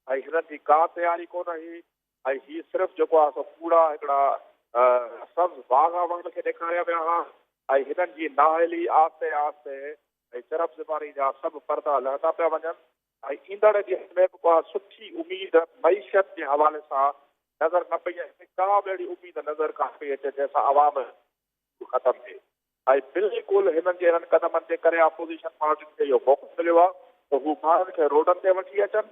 ऐं हिननि जी का तयारी कोन हुई ऐं हीअ सिर्फ़ु जेको आहे सो कूड़ा हिकिड़ा सब्ज़ बाग़ वण खे ॾेखारिया विया हुआ ऐं हिननि जी नाअहली आहिस्ते आहिस्ते ऐं चरब ज़बानी जा सभु पर्दा लहंदा पिया वञनि ऐं ईंदड़ ॾींहंनि में बि को सुठी उमेद मईशत जे हवाले सां नज़र न पई अचे। का बि अहिड़ी उमेद नज़र कान पई अचे जंहिंसां अवाम ख़तमु थिए ऐं बिल्कुलु हिननि क़दमनि जे करे अपोज़िशन पार्टियुनि खे इहो मौक़ो मिलियो आहे त हू माण्हुनि खे रोडनि ते वठी अचनि।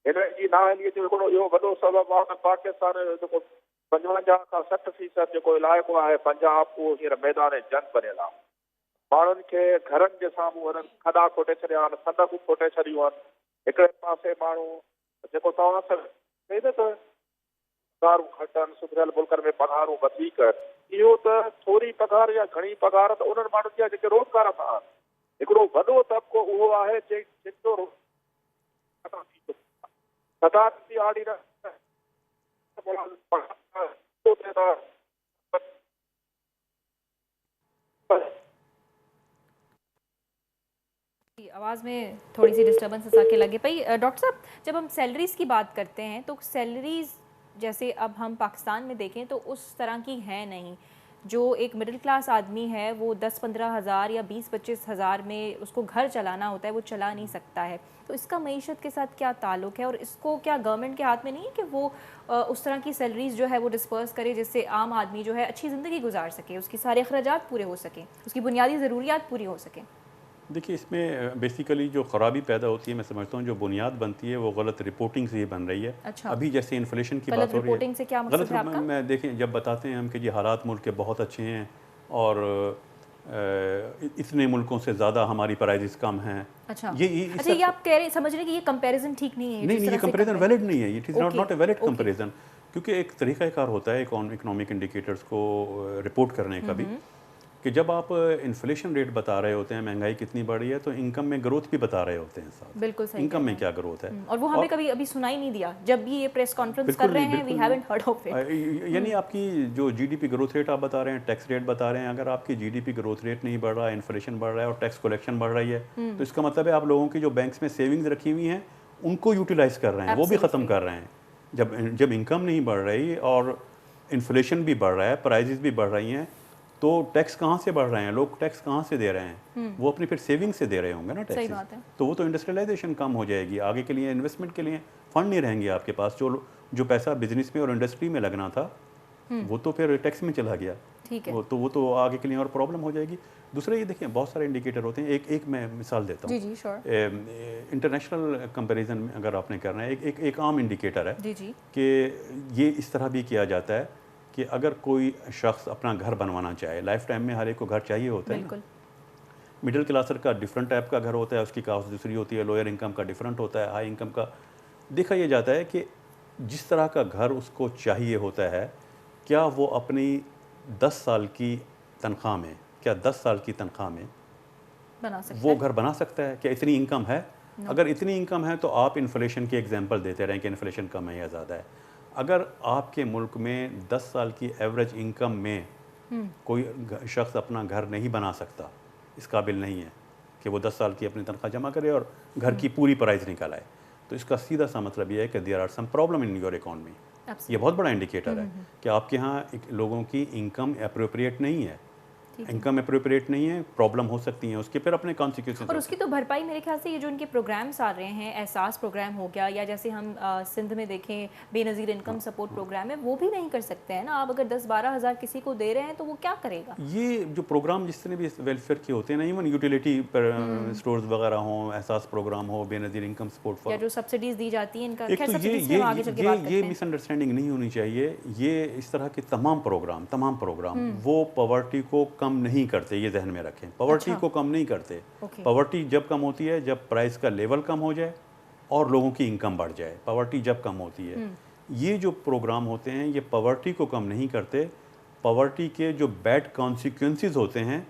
हिननि जी नाअहलीअ जो हिकिड़ो इहो वॾो सबबु आहे त पाकिस्तान जो जेको 55 खां 60% जेको इलाइक़ो आहे पंजाब, उहो हींअर मैदान जंग बणियल आहे। माण्हुनि खे घरनि जे साम्हूं हिननि खॾा खोटे छॾिया आहिनि, संदकूं खोटे छॾियूं आहिनि। हिकिड़े पासे माण्हू जेको तव्हां चए न त पघारूं घटि आहिनि, सुधरियल मुल्कनि में पघारूं वधीक आहिनि, इहो त थोरी पघार या घणी पघार त उन्हनि माण्हुनि जा जेके रोज़गार था आहिनि। हिकिड़ो वॾो तबिको उहो आहे जितो सदारती आड़ी न आवाज़ में थोड़ी सी डिस्टर्बेंस आके लगे पई। डॉक्टर साहब, जब हम सैलरीज़ की बात करते हैं तो सैलरीज़ जैसे अब हम पाकिस्तान में देखें तो उस तरह की है नहीं। जो एक मिडिल क्लास आदमी है वो 10-15 हज़ार या 20-25 हज़ार में उसको घर चलाना होता है, वो चला नहीं सकता है। तो इसका मईशत के साथ क्या ताल्लुक़ है और इसको क्या गवर्नमेंट के हाथ में नहीं है कि वो उस तरह की सैलरीज़ जो है वो डिस्पर्स करे जिससे आम आदमी जो है अच्छी ज़िंदगी गुजार सके, उसकी सारे अखराजात पूरे हो सकें, उसकी बुनियादी ज़रूरियात पूरी हो सकें? देखिए, इसमें बेसिकली जो ख़राबी पैदा होती है, मैं समझता हूँ जो बुनियाद बनती है वो गलत रिपोर्टिंग से ही बन रही है। अच्छा। अभी जैसे इन्फ्लेशन की बात हो रही है, रिपोर्टिंग से क्या मकसद है आपका? मैं देखें, जब बताते हैं हम कि जी हालात मुल्क के बहुत अच्छे हैं और इतने मुल्कों से ज़्यादा हमारी प्राइजेस कम हैं। अच्छा, ये ये आप कह रहे समझ रहे हैं कि ये कंपैरिजन ठीक नहीं है? नहीं, ये कंपैरिजन वैलिड नहीं है, it is not a valid comparison. क्योंकि एक तरीक़ाकार होता है इकोनॉमिक इंडिकेटर्स को रिपोर्ट करने का भी, कि जब आप इन्फ्लेशन रेट बता रहे होते हैं, महंगाई कितनी बढ़ी है, तो इनकम में ग्रोथ भी बता रहे होते हैं साथ। बिल्कुल सही, इनकम में क्या ग्रोथ है, और वो हमें कभी अभी सुनाई नहीं दिया। जब भी ये प्रेस कॉन्फ्रेंस कर रहे हैं, we haven't heard of it. यानी आपकी जो जीडीपी ग्रोथ रेट आप बता रहे हैं, टैक्स रेट बता रहे हैं, अगर आपकी जीडीपी ग्रोथ रेट नहीं बढ़ रहा है, इन्फ्लेशन बढ़ रहा है और टैक्स कलेक्शन बढ़ रही है, तो इसका मतलब है आप लोगों की जो बैंक्स में सेविंग्स रखी हुई हैं उनको यूटिलाइज कर रहे हैं, वो भी ख़त्म कर रहे हैं। जब इनकम नहीं बढ़ रही और इन्फ्लेशन भी बढ़ रहा है, प्राइजेस भी बढ़ रही हैं, तो टैक्स कहाँ से बढ़ रहे हैं, लोग टैक्स कहाँ से दे रहे हैं? वो अपनी फिर सेविंग से दे रहे होंगे ना टैक्स। तो वो तो इंडस्ट्रियलाइजेशन कम हो जाएगी, आगे के लिए इन्वेस्टमेंट के लिए फंड नहीं रहेंगे आपके पास। जो पैसा बिजनेस में और इंडस्ट्री में लगना था वो तो फिर टैक्स में चला गया। ठीक है। वो तो आगे के लिए और प्रॉब्लम हो जाएगी। दूसरा ये देखिए, बहुत सारे इंडिकेटर होते हैं। एक मैं मिसाल देता हूँ। जी, श्योर। इंटरनेशनल कंपेरिजन में अगर आपने करना है, एक आम इंडिकेटर है जी कि ये इस तरह भी किया जाता है कि अगर कोई शख्स अपना घर बनवाना चाहे, लाइफ टाइम में हर एक को घर चाहिए होता है ना। मिडिल क्लासर का डिफरेंट टाइप का घर होता है, उसकी कास्ट दूसरी होती है, लोअर इनकम का डिफरेंट होता है, हाई इनकम का। देखा यह जाता है कि जिस तरह का घर उसको चाहिए होता है, क्या वो अपनी 10 साल की तनख्वाह में, क्या 10 साल की तनख्वाह में वो घर बना सकता है? क्या इतनी इनकम है? अगर इतनी इनकम है तो आप इन्फ्लेशन की एग्जांपल देते रहें कि इन्फ्लेशन कम है या ज़्यादा है। अगर आपके मुल्क में 10 साल की एवरेज इनकम में कोई शख्स अपना घर नहीं बना सकता, इस काबिल नहीं है कि वो 10 साल की अपनी तनख्वाह जमा करे और घर की पूरी प्राइस निकाल आए, तो इसका सीधा सा मतलब ये है कि there are some problem in your economy. ये बहुत बड़ा इंडिकेटर है कि आपके यहाँ लोगों की इनकम एप्रोप्रिएट नहीं है। इनकम एप्रोप्रिएट नहीं है, प्रॉब्लम हो सकती है उसके, फिर अपने कॉन्सिक्वेंसेस। और उसकी तो भरपाई मेरे ख्याल से ये जो इनके प्रोग्राम्स आ रहे हैं, एहसास प्रोग्राम हो गया, या जैसे हम सिंध में देखें बेनज़ीर इनकम सपोर्ट प्रोग्राम है, वो भी नहीं कर सकते हैं ना। आप अगर 10-12 हज़ार किसी को दे रहे हैं तो वो क्या करेगा? ये जो प्रोग्राम जितने भी वेलफेयर के होते हैं ना, इवन यूटिलिटी पर स्टोर्स वगैरह हों, एहसास प्रोग्राम हो, बेनज़ीर इनकम सपोर्ट या जो सब्सिडीज दी जाती हैं, इनका ये मिसअंडरस्टैंडिंग नहीं होनी चाहिए। ये इस तरह के तमाम प्रोग्राम वो पॉवर्टी को कम नहीं करते, ये ध्यान में रखें। पॉवर्टी को कम नहीं करते। पॉवर्टी जब कम होती है जब प्राइस का लेवल कम हो जाए और लोगों की इनकम बढ़ जाए, पॉवर्टी जब कम होती है। ये जो प्रोग्राम होते हैं ये पॉवर्टी को कम नहीं करते, पॉवर्टी के जो बैड कॉन्सिक्वेंसेस होते हैं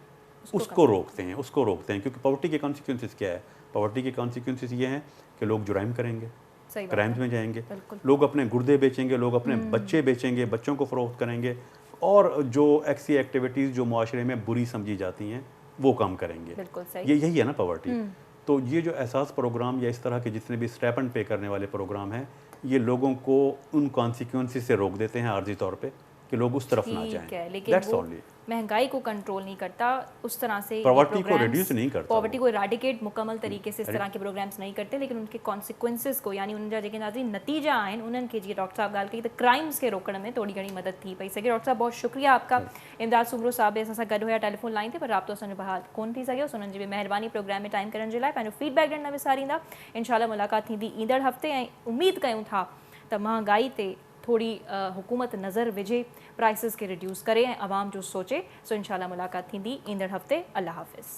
उसको रोकते हैं, क्योंकि पॉवर्टी के कॉन्सिक्वेंसेस क्या है? पॉवर्टी के कॉन्सिक्वेंसेस ये हैं कि लोग जुराइम करेंगे, क्राइम्स में जाएंगे, लोग अपने गुर्दे बेचेंगे, लोग अपने बच्चे बेचेंगे, बच्चों को फ़रोख्त करेंगे, और जो ऐसी एक्टिविटीज़ जो माशरे में बुरी समझी जाती हैं वो काम करेंगे। ये यही है ना पॉवर्टी। तो ये जो एहसास प्रोग्राम या इस तरह के जितने भी स्टैपन पे करने वाले प्रोग्राम हैं, ये लोगों को उन कॉन्सिक्वेंसेस से रोक देते हैं आर्जी तौर पे कि लोग उस तरफ ना जाएं। लेकिन वो महंगाई को कंट्रोल नहीं करता उस तरह से, पॉवर्टी को रिड्यूस नहीं करता, पॉवर्टी को इराडिकेट मुकम्मल तरीके से इस तरह के प्रोग्राम्स नहीं करते, लेकिन उनके कॉन्सिक्वेंसेस को यानी उन जेके नाज़रीन नतीजा आहिनि उन्हनि खे जीअं डॉक्टर साहब ॻाल्हि कई त क्राइम्स खे रोकण में थोड़ी घणी मदद थी पई सघे। डॉक्टर साहब बहुत शुक्रिया आपका। इमदाद सुमरो साहब असां सां गॾु हुया टेलीफोन लाइन ते, पर राब्तो असांजो बहाल कोन थी सघियो। उन्हनि जी बि महिरबानी प्रोग्राम में टाइम करण जे लाइ। पंहिंजो फीडबैक ॾियणु न विसारींदा। इंशाल्लाह मुलाक़ात थींदी ईंदड़ हफ़्ते, ऐं उमेद कयूं था त महांगाई ते थोड़ी हुकूमत नज़र विझे, प्राइसिस के रिड्यूस करे ऐं आवाम जो सोचे। सो इंशाल्लाह मुलाक़ात थींदी ईंदड़ हफ़्ते। अल्लाह हाफ़िज़।